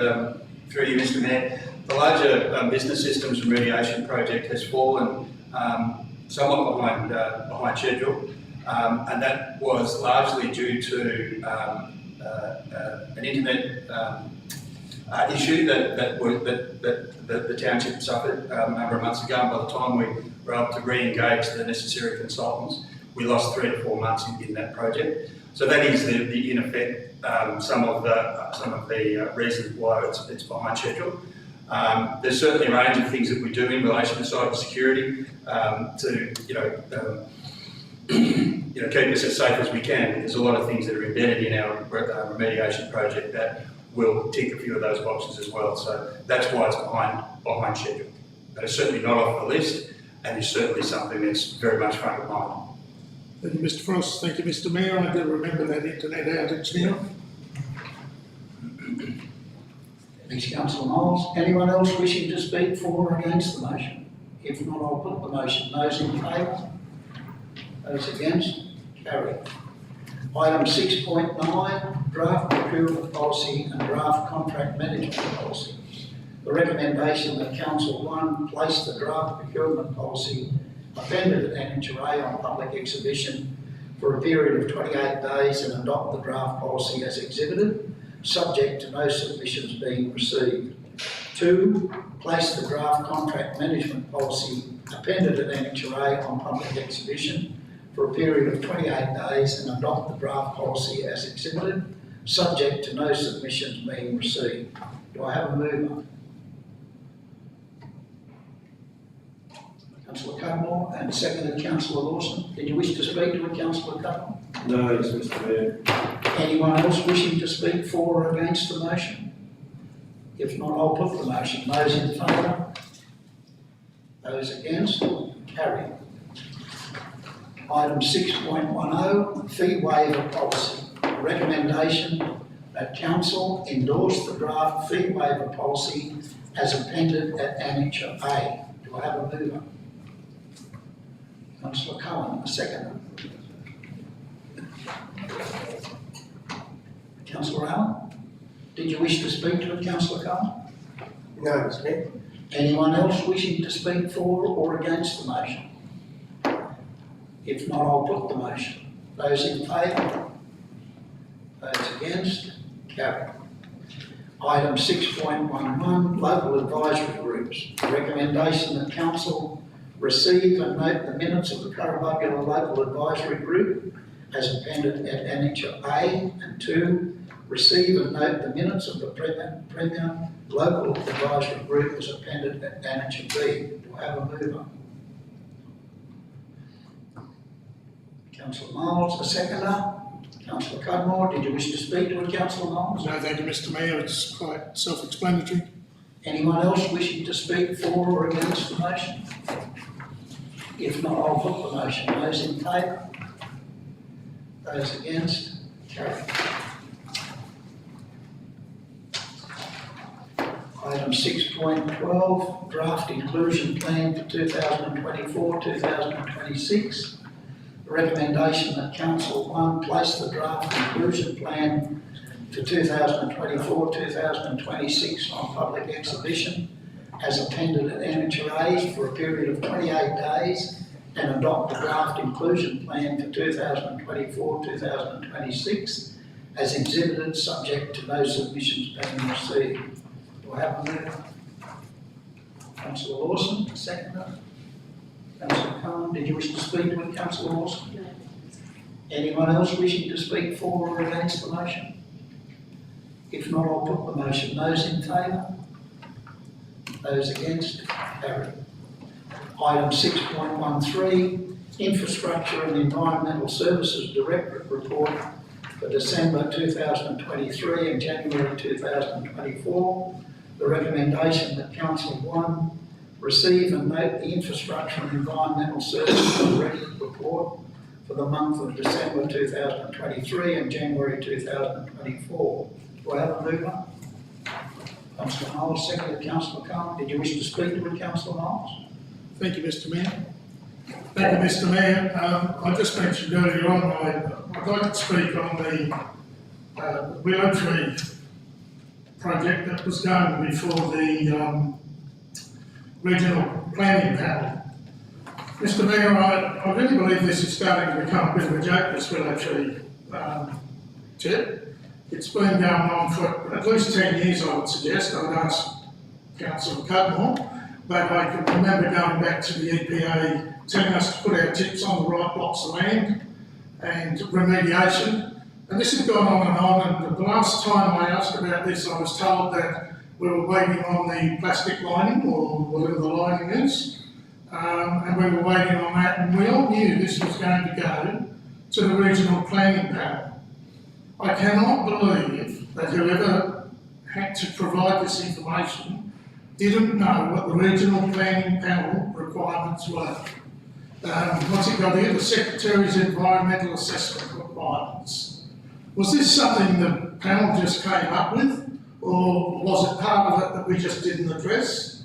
through you, Mr. Mayor. The larger business systems remediation project has fallen somewhat behind schedule, and that was largely due to an internet issue that the township suffered a number of months ago. And by the time we were able to re-engage the necessary consultants, we lost 3 to 4 months in that project. So that is in effect some of the reasons why it's behind schedule. There's certainly a range of things that we do in relation to cyber security to keep us as safe as we can. But there's a lot of things that are embedded in our remediation project that will tick a few of those boxes as well. So that's why it's behind schedule. But it's certainly not off the list, and it's certainly something that's very much front of mind. Thank you, Mr. Frost. Thank you, Mr. Mayor. I do remember that internet outage now. thanks Councillor Moles. Anyone else wishing to speak for or against the motion? If not, I'll put the motion. Those in favour? Those against? Carried. Item 6.9, draft procurement policy and draft contract management policy. The recommendation that Council 1 place the draft procurement policy appended at Annexure A on public exhibition for a period of 28 days and adopt the draft policy as exhibited, subject to no submissions being received. 2, place the draft contract management policy appended at Annexure A on public exhibition for a period of 28 days and adopt the draft policy as exhibited, subject to no submissions being received. Do I have a mover? Councillor Cudmore, and seconded Councillor Lawson. Did you wish to speak to it, Councillor Cudmore? No, yes, Mr. Mayor. Anyone else wishing to speak for or against the motion? If not, I'll put the motion. Those in favour? Those against? Carried. Item 6.10, fee waiver policy. Recommendation that Council endorse the draft fee waiver policy as appended at Annexure A. Do I have a mover? Councillor Cohen, a seconder. Councillor Allen, did you wish to speak to it, Councillor Cohen? No, Mr. Mayor. Anyone else wishing to speak for or against the motion? If not, I'll put the motion. Those in favour? Those against? Carried. Item 6.11, local advisory groups. Recommendation that Council receive and note the minutes of the Currabubula Local Advisory Group as appended at Annexure A, and 2, receive and note the minutes of the Premier Local Advisory Group as appended at Annexure B. Do I have a mover? Councillor Moles, a seconder. Councillor Cudmore, did you wish to speak to it, Councillor Moles? No, thank you, Mr. Mayor. It's quite self-explanatory. Anyone else wishing to speak for or against the motion? If not, I'll put the motion. Those in favour? Those against? Carried. Item 6.12, draft inclusion plan for 2024-2026. The recommendation that Council 1 place the draft inclusion plan for 2024-2026 on public exhibition as appended at Annexure A for a period of 28 days and adopt the draft inclusion plan for 2024-2026 as exhibited, subject to no submissions being received. Do I have a mover? Councillor Lawson, seconder. Councillor Cohen, did you wish to speak to it, Councillor Lawson? No. Anyone else wishing to speak for or against the motion? If not, I'll put the motion. Those in favour? Those against? Carried. Item 6.13, Infrastructure and Environmental Services Directorate Report for December 2023 and January 2024. The recommendation that Council 1 receive and note the Infrastructure and Environmental Services Directorate Report for the month of December 2023 and January 2024. Do I have a mover? Councillor Miles, seconded Councillor Carr. Did you wish to speak to it, Councillor Miles? Thank you, Mr Mayor. Thank you, Mr Mayor. I just mentioned earlier on, I'd like to speak on the Willow Tree project that was going before the regional planning panel. Mr Mayor, I really believe this is starting to become a bit of a joke, this Willow Tree tip. It's been going on for at least 10 years, I would suggest. I would ask Councillor Cudmore, but I can remember going back to the EPA telling us to put our tips on the right blocks of land and remediation. And this has gone on, and the last time I asked about this, I was told that we were waiting on the plastic lining, or whatever the lining is, and we were waiting on that, and we all knew this was going to go to the regional planning panel. I cannot believe that whoever had to provide this information didn't know what the regional planning panel requirements were. What's it got here? The Secretary's Environmental Assessment Requirements. Was this something the panel just came up with, or was it part of it that we just didn't address?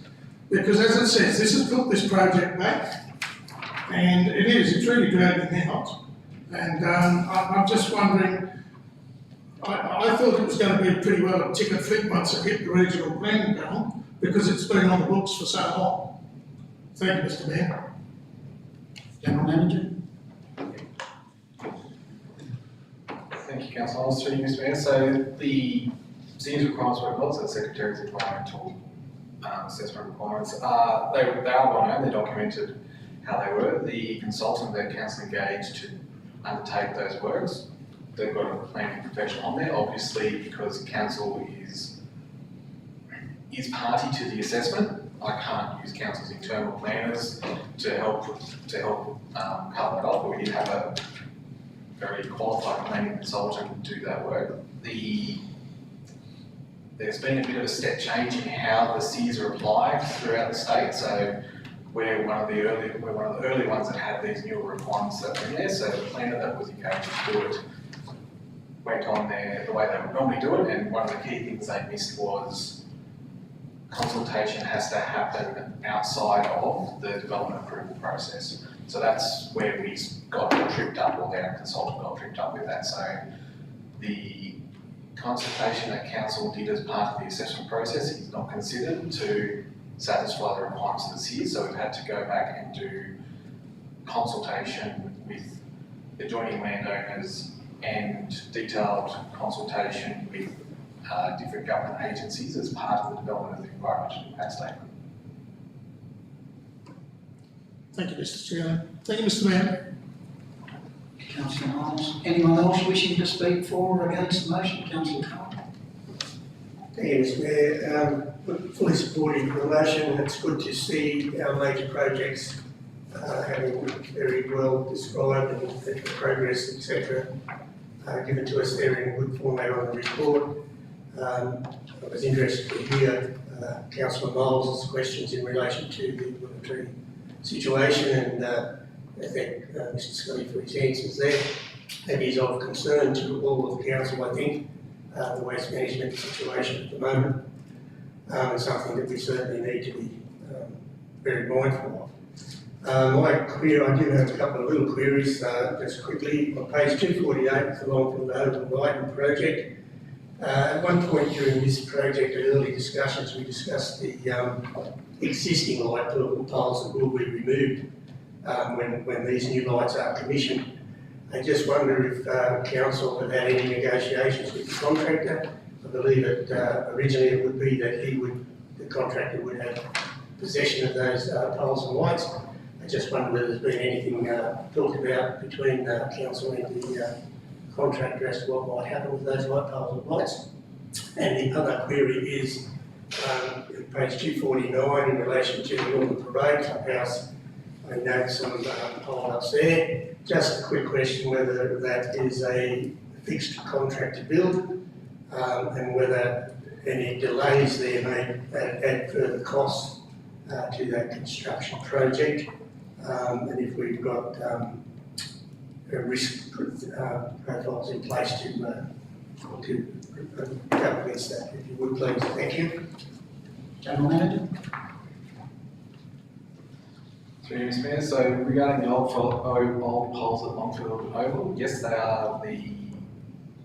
Because as it says, this has put this project back, and it's really dragging out. And I'm just wondering, I thought it was going to be pretty well a ticket flick once it hit the regional planning panel, because it's been on the books for so long. Thank you, Mr Mayor. General Manager? Thank you, Councillor Miles. Through you, Mr Mayor. So the SEAS requirements were called, so the Secretary's Environmental Assessment Requirements are, they are well known, they're documented how they were. The consultant that Council engaged to undertake those works, they've got a planning professional on there, obviously because Council is party to the assessment. I can't use Council's internal planners to help cover that off, but we did have a very qualified planning consultant do that work. There's been a bit of a step change in how the SEAs are applied throughout the state. So we're one of the early ones that had these newer requirements that were in there. So the planner that was engaged to do it went on there the way they would normally do it, and one of the key things they missed was consultation has to happen outside of the development approval process. So that's where we got tripped up, or our consultant got tripped up with that. So the consultation that Council did as part of the assessment process is not considered to satisfy the requirements of the SEAS, so we've had to go back and do consultation with the adjoining landowners and detailed consultation with different government agencies as part of the development of the environmental impact statement. Thank you, Mr Chairman. Thank you, Mr Mayor. Councillor Miles. Anyone else wishing to speak for or against the motion? Councillor Carr. Thank you, Mr Mayor. Fully supporting the motion. It's good to see our major projects having very well described and the progress, etc., given to us there in good format on the report. I was interested to hear Councillor Miles' questions in relation to the military situation, and I thank Mr Scully for his answers there. That is of concern to all of the council, I think, the waste management situation at the moment. It's something that we certainly need to be very mindful of. I do have a couple of little queries, just quickly. On page 248, the Longfield Open Lighting project. At one point during this project, in early discussions, we discussed the existing light poles that will be removed when these new lights are commissioned. I just wonder if council have had any negotiations with the contractor. I believe that originally it would be that the contractor would have possession of those poles and lights. I just wonder whether there's been anything talked about between council and the contractor as to what might happen with those light poles and lights. And the other query is page 249 in relation to the Northern Parade Clubhouse. I note some hold-ups there. Just a quick question whether that is a fixed contract to build and whether any delays there may add further costs to that construction project. And if we've got risk profiles in place to go against that, if you would please. Thank you. General Manager? Through you, Mr. Mayor, so regarding the old poles at Longfield Oval, yes, they are the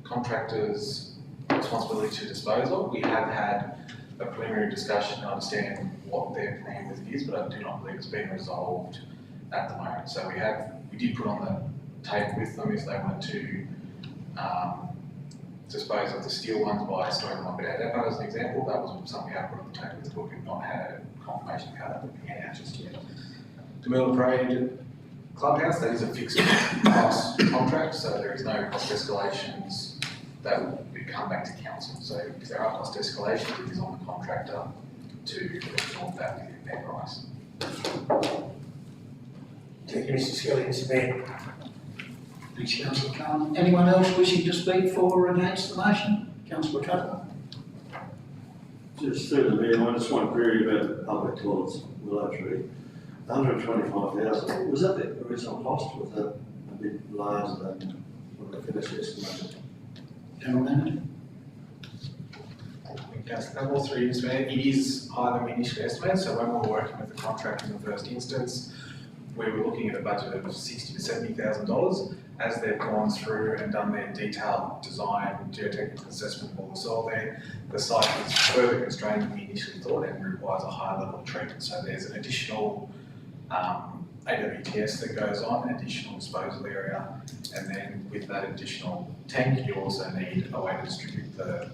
contractor's responsibility to dispose of. We have had a preliminary discussion to understand what their plan with it is, but I do not believe it's been resolved at the moment. So we did put on the table with them if they wanted to dispose of the steel ones by storing them on Bidart Depot as an example. That was something we had put on the table, but we've not had a confirmation of how that would be out just yet. Camilla Parade Clubhouse, that is a fixed price contract, so there is no cost escalations that will come back to council. So if there are cost escalations, it is on the contractor to absorb that within their price. Thank you, Mr. Skelly. Mr. Mayor. Thanks, Councillor Carn. Anyone else wishing to speak for or against the motion? Councillor Cutler? Just through the mayor, I just want to query about public toilets, Willow Tree. 125,000, was that the original cost, or was that a bit larger than what the finished estimate? General Manager? Councillor Campbell, through you, Mr. Mayor, it is higher than we initially estimated, so when we were working with the contractor in the first instance, we were looking at a budget of $60,000 to $70,000. As they've gone through and done their detailed design, geotechnical assessment of what was sold there, the site is further constrained than we initially thought and requires a higher level of treatment. So there's an additional AWTS that goes on, an additional disposal area, and then with that additional tank, you also need a way to distribute the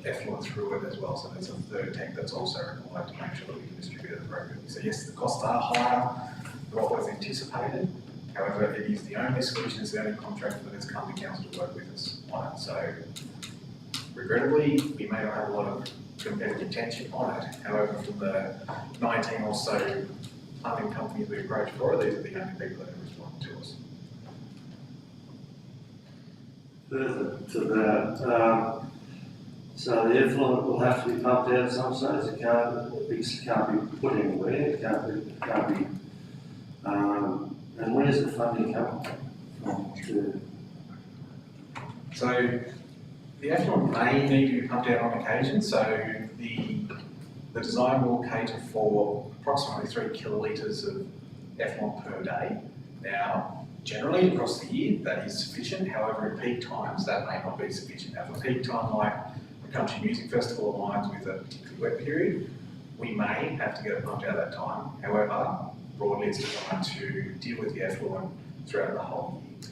effluent through it as well. So there's a third tank that's also required to make sure that we can distribute it appropriately. So yes, the costs are higher than what was anticipated. However, it is the only solution, it's the only contractor that has come to council to work with us on it. So regrettably, we may not have a lot of competitive tension on it. However, from the 19 or so plumbing companies we approached for it, these are the only people that have responded to us. Further to that, so the effluent will have to be pumped out at some stage, it can't be put anywhere, it can't be, and where's the funding coming from? So the effluent may need to be pumped out on occasion, so the design will cater for approximately 3 kilolitres of effluent per day. Now, generally across the year, that is sufficient. However, at peak times, that may not be sufficient. Now, for peak time, like the Country Music Festival aligns with a particularly wet period, we may have to get it pumped out at that time. However, broadly, it's designed to deal with the effluent throughout the whole year.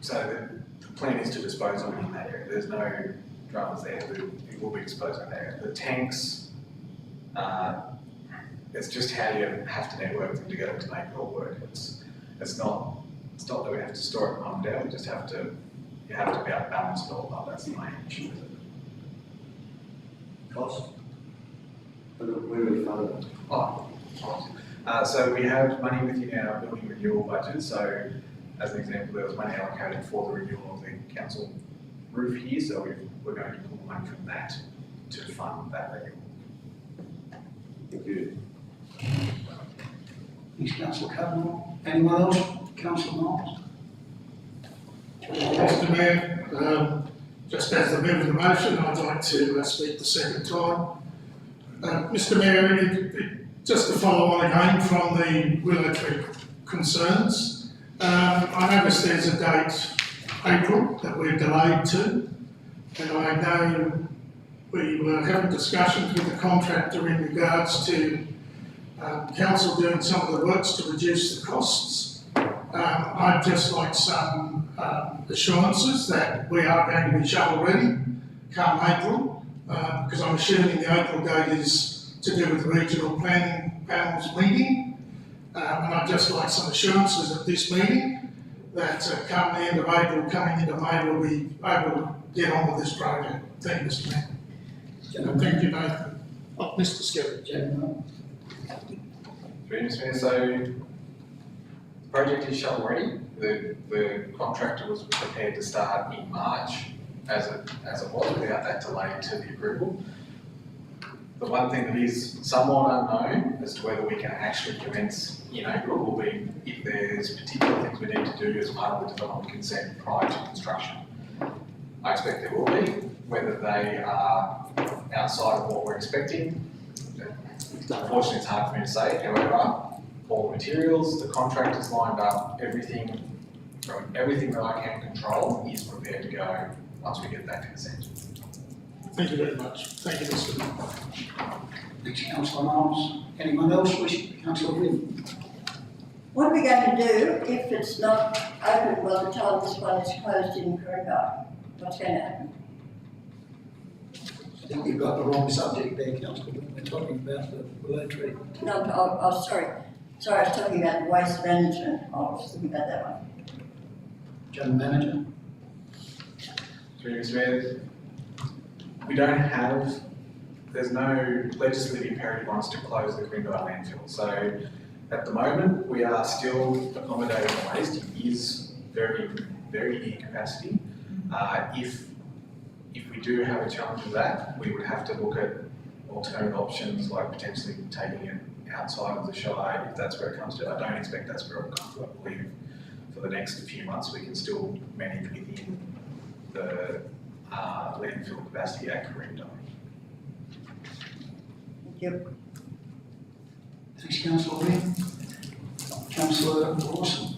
So the plan is to dispose of it in that area. There's no dramas there. It will be disposed in that area. The tanks, it's just how you have to network them together to make it all work. It's not that we have to store it and pump it out. We just have to be able to balance it all up. That's the main issue with it. Cost? Where do we fund it? So we have money within our building renewal budget. So as an example, there was money allocated for the renewal of the council roof here. So we're going to pull money from that to fund that renewal. Thank you. Thanks, Councillor Cudmore. Anyone else? Councillor Miles? Mr. Mayor, just as the member of the motion, I'd like to speak the second time. Mr. Mayor, just to follow on again from the Willow Tree concerns, I noticed there's a date, April, that we're delayed to, and I know we were having discussions with the contractor in regards to council doing some of the works to reduce the costs. I'd just like some assurances that we are going to be shovel ready come April, because I'm assuming the April date is to do with the regional planning panel's meeting. And I'd just like some assurances at this meeting that come the end of April, coming into May, we'll be able to get on with this project. Thank you, Mr. Mayor. And thank you, Nathan. Oh, Mr. Skelly. General. Mr. Mayor, so the project is shovel ready. The contractor was prepared to start in March as it was without that delay to the approval. The one thing that is somewhat unknown as to whether we can actually commence in April will be if there's particular things we need to do as part of the development consent prior to construction. I expect there will be. Whether they are outside of what we're expecting, unfortunately it's hard for me to say. However, all the materials, the contractors lined up, everything that I can control is prepared to go once we get that consent. Thank you very much. Thank you, Mr. Mayor. Thanks, Councillor Miles. Anyone else wishing? Councillor Wynne. What are we going to do if it's not open by the time this one is closed in Coringa? What's going to happen? I think you've got the wrong subject there, Councillor Wynne. We're talking about the willow tree. No, oh, sorry. Sorry, I was talking about waste management. I was thinking about that one. General Manager. Through you, Mr. Mayor, we don't have, there's no legislative imperative on us to close the Coringa landfill. So at the moment, we are still accommodating the waste. It is very, very near capacity. If we do have a challenge with that, we would have to look at alternative options like potentially taking it outside of the Shire if that's where it comes to. I don't expect that's where it will come to. I believe for the next few months we can still manage within the landfill capacity at Coringa. Thank you. Thanks, Councillor Wynne. Councillor Lawson.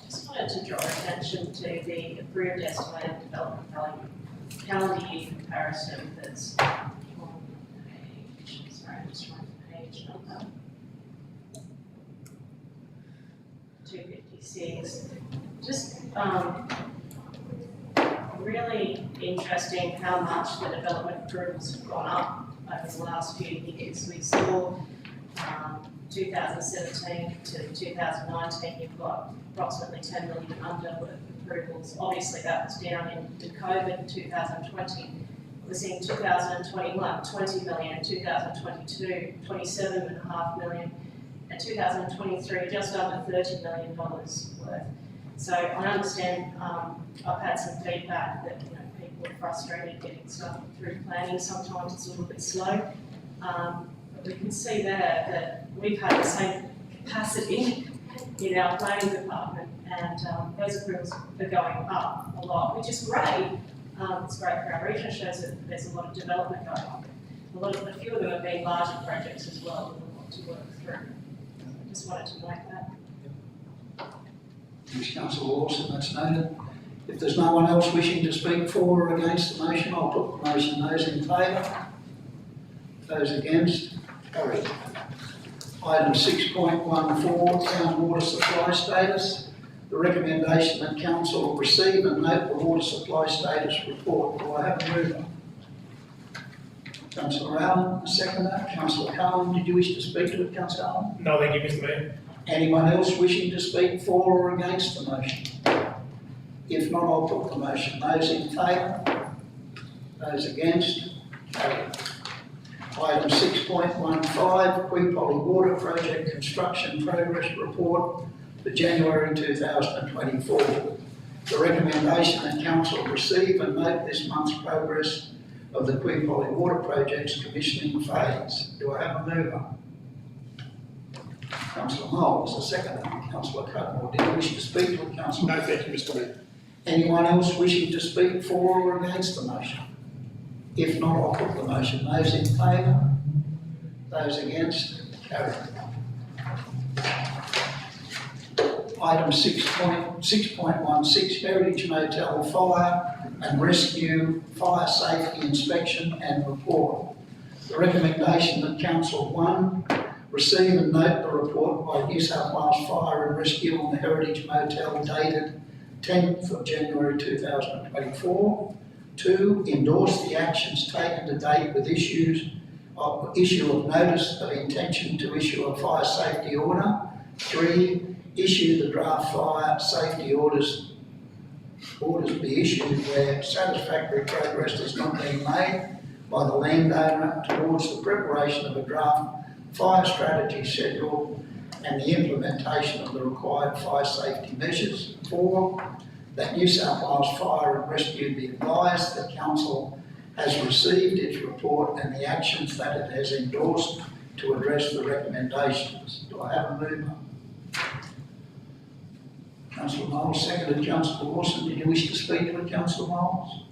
Just wanted to draw attention to the approved estimated development value calendar year comparison that's on page, sorry, I'm just trying to page number 256. Just really interesting how much the development approvals have gone up over the last few years. We saw 2017 to 2019, you've got approximately 10 million under approvals. Obviously that was down in COVID in 2020. We're seeing 2021, 20 million, 2022, 27.5 million, and 2023, just under $30 million worth. So I understand, I've had some feedback that people are frustrated getting stuff through planning. Sometimes it's a little bit slow. But we can see there that we've had the same capacity in our planning department, and those approvals are going up a lot, which is great. It's great for our region, shows that there's a lot of development going on. A few of them have been larger projects as well, with a lot to work through. I just wanted to make that. Thanks, Councillor Lawson. That's noted. If there's no one else wishing to speak for or against the motion, I'll put the motion. Those in favour? Those against? Carried. Item 6.14, town water supply status. The recommendation that council receive and note the water supply status report. Do I have a mover? Councillor Allen, a seconder. Councillor Cullen, did you wish to speak to it, Councillor Allen? No, thank you, Mr. Mayor. Anyone else wishing to speak for or against the motion? If not, I'll put the motion. Those in favour? Those against? Carried. Item 6.15, Queepolly Water Project Construction Progress Report for January 2024. The recommendation that council receive and note this month's progress of the Queepolly Water Project's commissioning phase. Do I have a mover? Councillor Miles, a seconder. Councillor Cudmore, do you wish to speak to it, Councillor? No, thank you, Mr. Mayor. Anyone else wishing to speak for or against the motion? If not, I'll put the motion. Those in favour? Those against? Carried. Item 6.16, Heritage Motel Fire and Rescue Fire Safety Inspection and Report. The recommendation that Council 1 receive and note the report by New South Wales Fire and Rescue on the Heritage Motel dated 10th of January 2024. 2, endorse the actions taken to date with issue of notice of intention to issue a fire safety order. 3, issue the draft fire safety orders be issued where satisfactory progress has not been made by the landowner towards the preparation of a draft fire strategy schedule and the implementation of the required fire safety measures. 4, that New South Wales Fire and Rescue be advised that council has received its report and the actions that it has endorsed to address the recommendations. Do I have a mover? Councillor Miles, seconded Councillor Lawson. Did you wish to speak to it, Councillor Miles?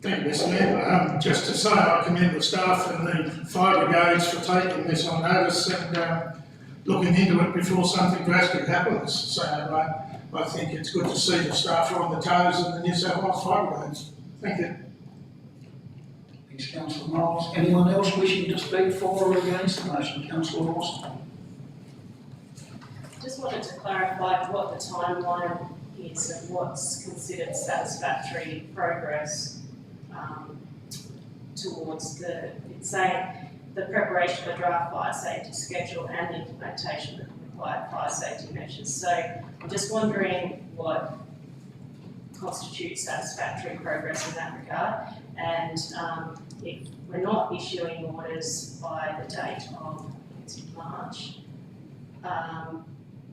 Thank you, Mr Mayor. Just to say, I commend the staff and the fire brigades for taking this on notice and looking into it before something drastic happens. So I think it's good to see the staff are on the toes of the New South Wales fire brigades. Thank you. Thanks, Councillor Miles. Anyone else wishing to speak for or against the motion? Councillor Lawson. Just wanted to clarify what the timeline is and what's considered satisfactory progress towards it's saying the preparation of a draft fire safety schedule and the implementation of required fire safety measures. So I'm just wondering what constitutes satisfactory progress in that regard, and if we're not issuing orders by the date of March,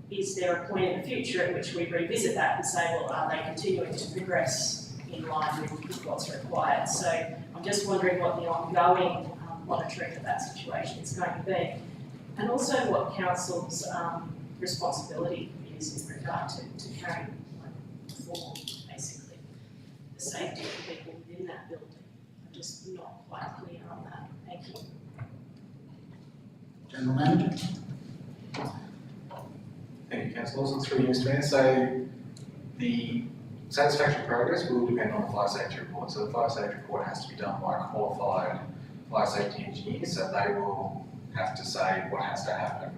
is there a point in the future at which we revisit that and say, well, are they continuing to progress in line with what's required? So I'm just wondering what the ongoing monitoring of that situation is going to be, and also what council's responsibility is in regard to carrying forward, basically, the safety of people within that building. I'm just not quite clear on that. Thank you. General Manager. Thank you, Councillor Lawson. Through you, Mr Mayor. So the satisfactory progress will depend on the fire safety report. So the fire safety report has to be done by a qualified fire safety engineer, so they will have to say what has to happen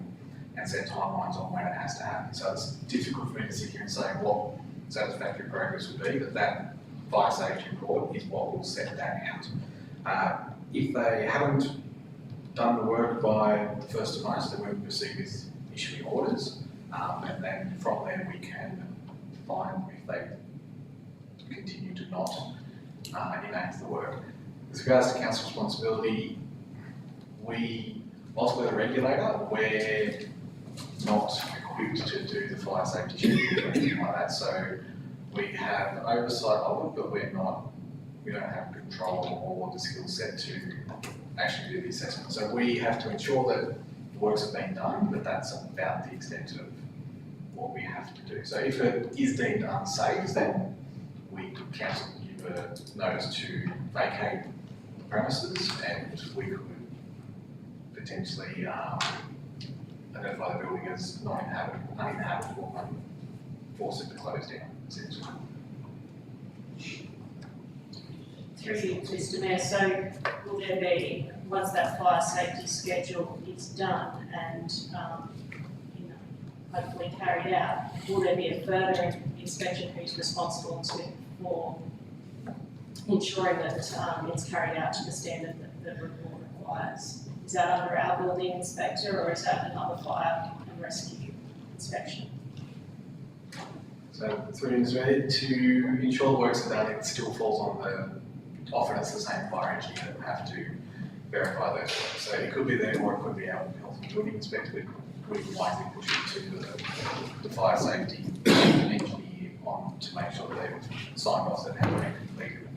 and set timelines on when it has to happen. So it's difficult for me to sit here and say what satisfactory progress will be, but that fire safety report is what will set that out. If they haven't done the work by the 1st of March, then we will proceed with issuing orders, and then from there we can find if they continue to not enact the work. With regards to council responsibility, whilst we're the regulator, we're not equipped to do the fire safety schedule or anything like that. So we have oversight of it, but we don't have control or the skill set to actually do the assessment. So we have to ensure that the works are being done, but that's about the extent of what we have to do. So if it is deemed unsafe, then council will give a notice to vacate the premises, and we could potentially identify the building as uninhabitable and force it to close down, essentially. Through you, Mr Mayor, so will there be, once that fire safety schedule is done and hopefully carried out, will there be a further inspection who's responsible for ensuring that it's carried out to the standard that the report requires? Is that under our building inspector, or is that another fire and rescue inspection? So through Mr. to ensure the works are done, it still falls on often it's the same fire engineer that will have to verify those works. So it could be them, or it could be our health and building inspector. We would likely push it to the fire safety engineer to make sure that they've signed off that have been completed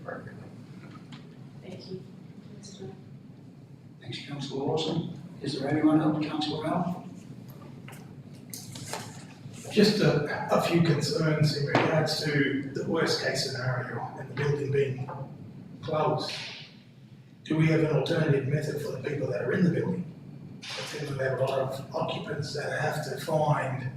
appropriately. Thank you, Mr Mayor. Thanks, Councillor Lawson. Is there anyone else? Councillor Ralph? Just a few concerns in regards to the worst case scenario and the building being closed. Do we have an alternative method for the people that are in the building? I think we have a lot of occupants that have to find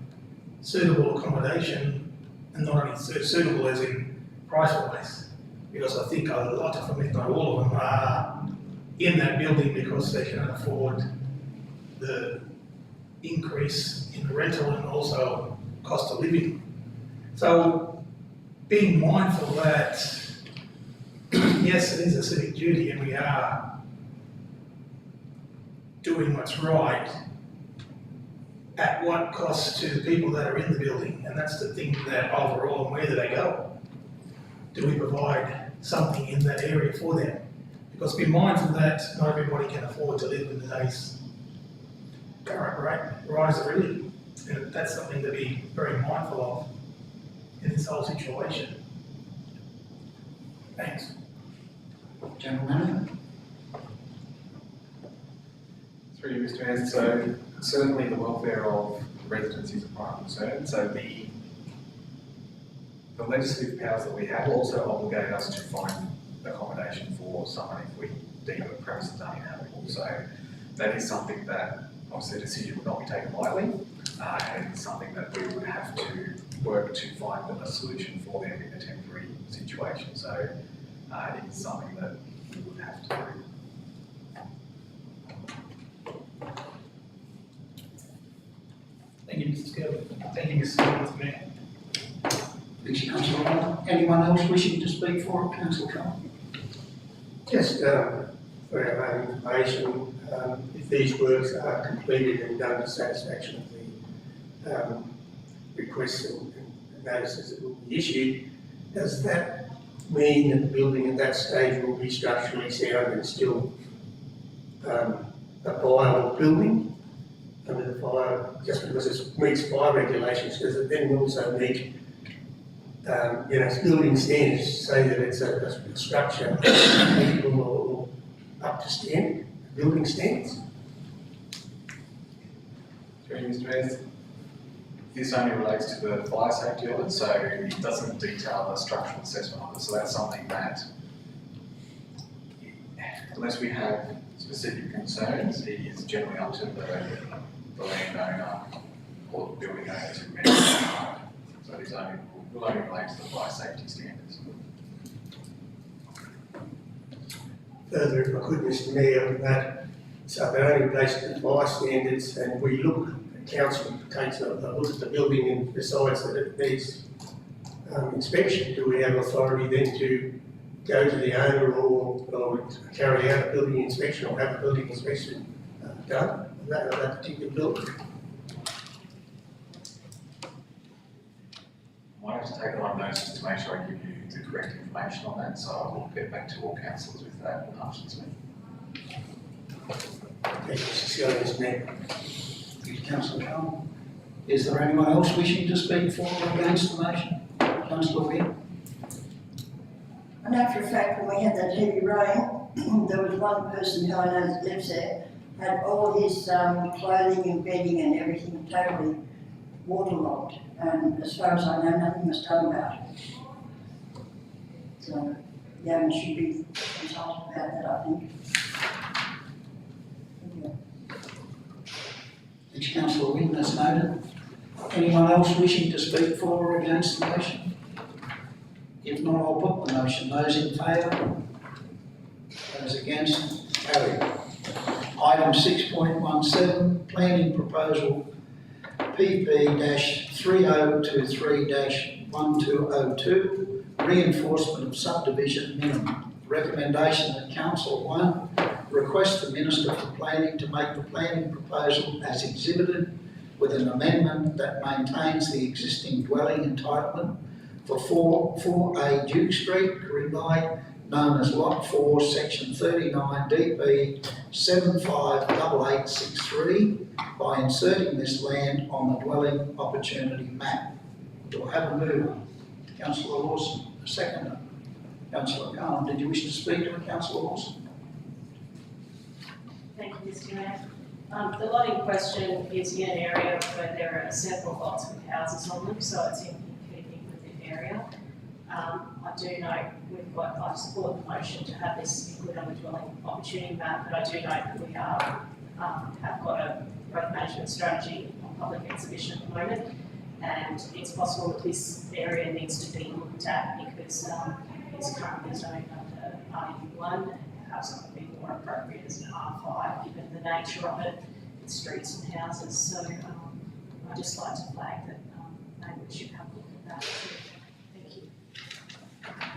suitable accommodation, and not only suitable as in price-wise, because I think a lot of them, if not all of them, are in that building because they can afford the increase in the rental and also cost of living. So being mindful that yes, it is a civic duty and we are doing what's right, at what cost to the people that are in the building? And that's the thing that overall, and where do they go? Do we provide something in that area for them? Because be mindful that not everybody can afford to live in today's current rise of living. And that's something to be very mindful of in this whole situation. Thanks. Gentlemen, Through you, Mr. Mayor, so certainly the welfare of residents is a prime concern, so the legislative powers that we have also obligate us to find accommodation for someone if we deem a premises uninhabitable. So that is something that obviously a decision would not be taken lightly, and it's something that we would have to work to find a solution for them in a temporary situation. So it is something that we would have to do. Thank you, Mr. Skelton. Thank you, Mr. Mayor. thanks, Councillor Arnold. Anyone else wishing to speak for it? Councillor Cole? Just for our own information, if these works are completed and done to satisfaction of the requests and notices that will be issued, does that mean that the building at that stage will be structurally sound and still a viable building under the fire, just because it meets fire regulations? Does it then also meet building standards, say that it's a structure equal or up to standard, building standards? Through you, Mr. Mayor, this only relates to the fire safety audit, so it doesn't detail the structural assessment of it, so that's something that, unless we have specific concerns, it is generally up to the landowner or the building owner to manage that. So it is will only relate to the fire safety standards. Further, if I could, Mr. Mayor, on that, so they're only based on fire standards, and we look, the council takes a look at the building and decides that it needs inspection. Do we have authority then to go to the owner or carry out a building inspection or have a building inspection done of that particular building? I might have to take it on notice to make sure I give you the correct information on that, so I will get back to all councillors with that after this meeting. Thank you, Mr. Mayor. Thank you, Councillor Cole. Is there anyone else wishing to speak for or against the motion? Councillor Wynne? I know for a fact when we had that heavy rain, there was one person who I know that lives there, had all his clothing and bedding and everything totally waterlogged. And as far as I know, nothing was done about it. So the owner should be consulted about that, I think. Thank you. Thanks, Councillor Wynne, that's noted. Anyone else wishing to speak for or against the motion? If not, I'll put the motion. Those in favour? Those against? Carried. Item 6.17, planning proposal PP-3023-1202, reinforcement of subdivision minimum. Recommendation that Council 1 request the Minister for Planning to make the planning proposal as exhibited with an amendment that maintains the existing dwelling entitlement for 4A Duke Street, Corinthi, known as Lot 4, Section 39, DP 758863, by inserting this land on the dwelling opportunity map. Do I have a mover? Councillor Lawson, a seconder. Councillor Carn, did you wish to speak to it, Councillor Lawson? Thank you, Mr. Mayor. The lot in question is in an area where there are several lots with houses on them, so it's in keeping with the area. I do note I support the motion to have this included on the dwelling opportunity map, but I do note that we have got a growth management strategy on public exhibition at the moment, and it's possible that this area needs to be looked at because it's currently zoned under RU1 and perhaps it would be more appropriate as an R5 given the nature of it, with streets and houses. So I'd just like to flag that maybe we should have a look at that too. Thank you.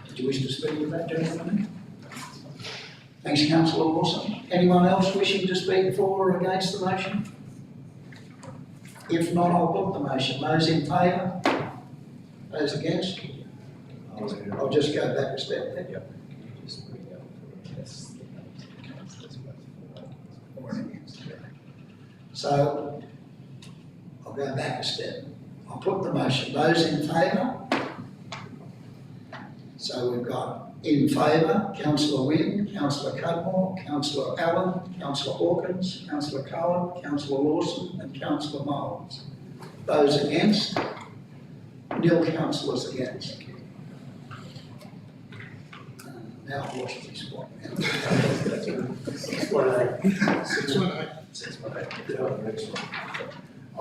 Did you wish to speak with that gentleman? Thanks, Councillor Lawson. Anyone else wishing to speak for or against the motion? If not, I'll put the motion. Those in favour? Those against? I'll just go back a step there. Yep. So, I'll go back a step. I'll put the motion. Those in favour? So So we've got in favour, councillor Wynne, councillor Cudmore, councillor Allen, councillor Hawkins, councillor Cohen, councillor Lawson and councillor Miles. Those against? Nil councillors against. Now I've lost my spot. 618.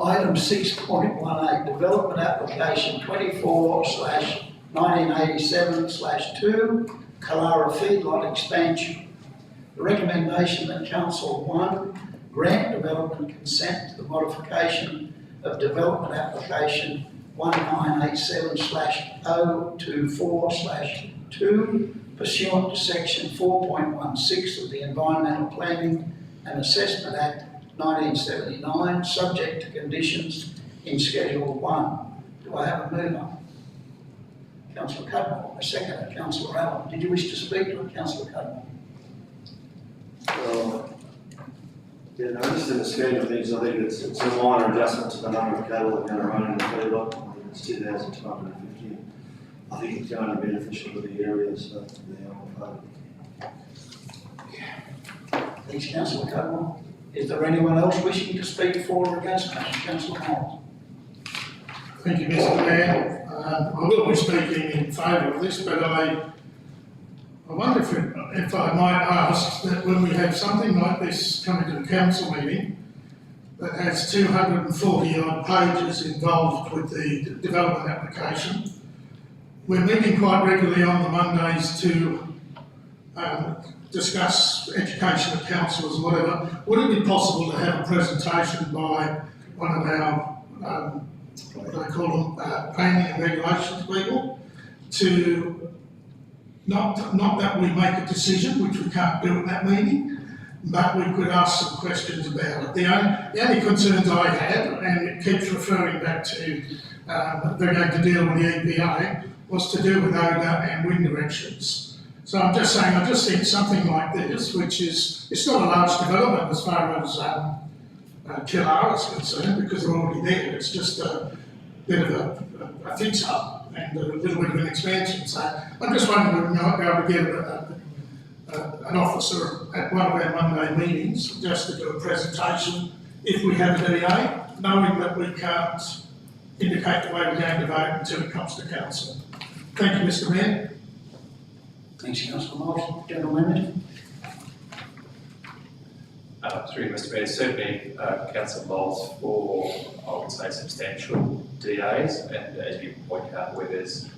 Item 6.18, development application 24/1987/2, Kalara Feedlot expansion. The recommendation that council 1, grant development consent to the modification of development application 1987/024/2 pursuant to section 4.16 of the Environmental Planning and Assessment Act 1979, subject to conditions in Schedule 1. Do I have a mover? Councillor Cudmore, a seconder. Councillor Allen. Did you wish to speak to it, Councillor Cudmore? Yeah, no, just in the scheme of things, I think it's a minor adjustment to the number of cattle that are going to run in the feedlot. I think it's 2,250. I think it's going to be beneficial to the area, so Thanks, Councillor Cudmore. Is there anyone else wishing to speak for or against motion? Councillor Miles. Thank you, Mr. Mayor. I will be speaking in favour of this, but I wonder if I might ask that when we have something like this coming to the council meeting that has 240 odd pages involved with the development application, we're meeting quite regularly on the Mondays to discuss education of councillors and whatever. Would it be possible to have a presentation by one of our what do they call them, planning and regulations people, to not that we make a decision, which we can't do at that meeting, but we could ask some questions about it. The only concerns I had, and it keeps referring back to they're going to deal with the EPA, was to do with odour and wind directions. So I'm just saying, I just think something like this, which is, it's not a large development as far as Killara is concerned, because they're already there. It's just a bit of a fix-up and a little bit of an expansion. So I'm just wondering if we might be able to get an officer at one of our Monday meetings just to do a presentation if we have a DA, knowing that we can't indicate the way we're going to vote until it comes to council. Thank you, Mr. Mayor. Thanks, Councillor Miles. General Manager. Through Mr. Mayor, certainly Councillor Miles for, I would say, substantial DAs, and as you point out, where there's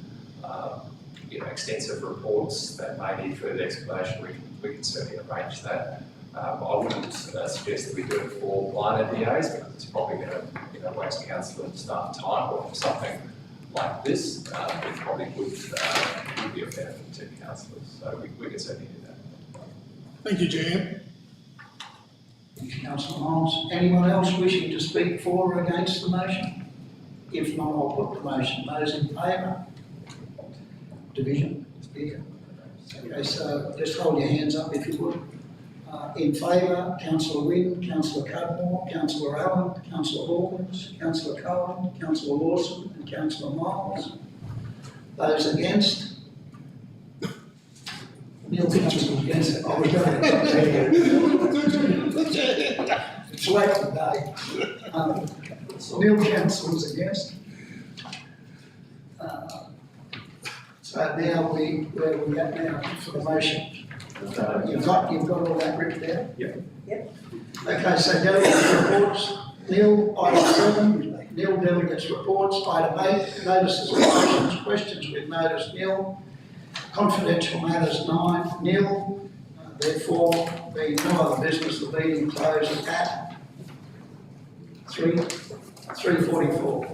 extensive reports that may need further explanation, we can certainly arrange that. I wouldn't suggest that we do it for minor DAs because it's probably going to waste council and staff time, or for something like this, it probably would be of benefit to councillors. So we can certainly do that. Thank you, Jan. Thanks, Councillor Miles. Anyone else wishing to speak for or against the motion? If not, I'll put the motion. Those in favour? Division, Speaker. Okay, so just hold your hands up if you would. In favour, Councillor Wynne, Councillor Cudmore, Councillor Allen, Councillor Hawkins, Councillor Cohen, Councillor Lawson and Councillor Miles. Those against? Nil councillors against it. Oh, we got it. It's late today. Nil councillors against. So now where we at now for the motion? You've got all that written down? Yep. Okay, so delegates reports, nil. Item 7, nil delegates reports. Item 8, notices of questions with notice, nil. Confidential matters, 9, nil. Therefore, being no other business, the meeting closes at 3:44.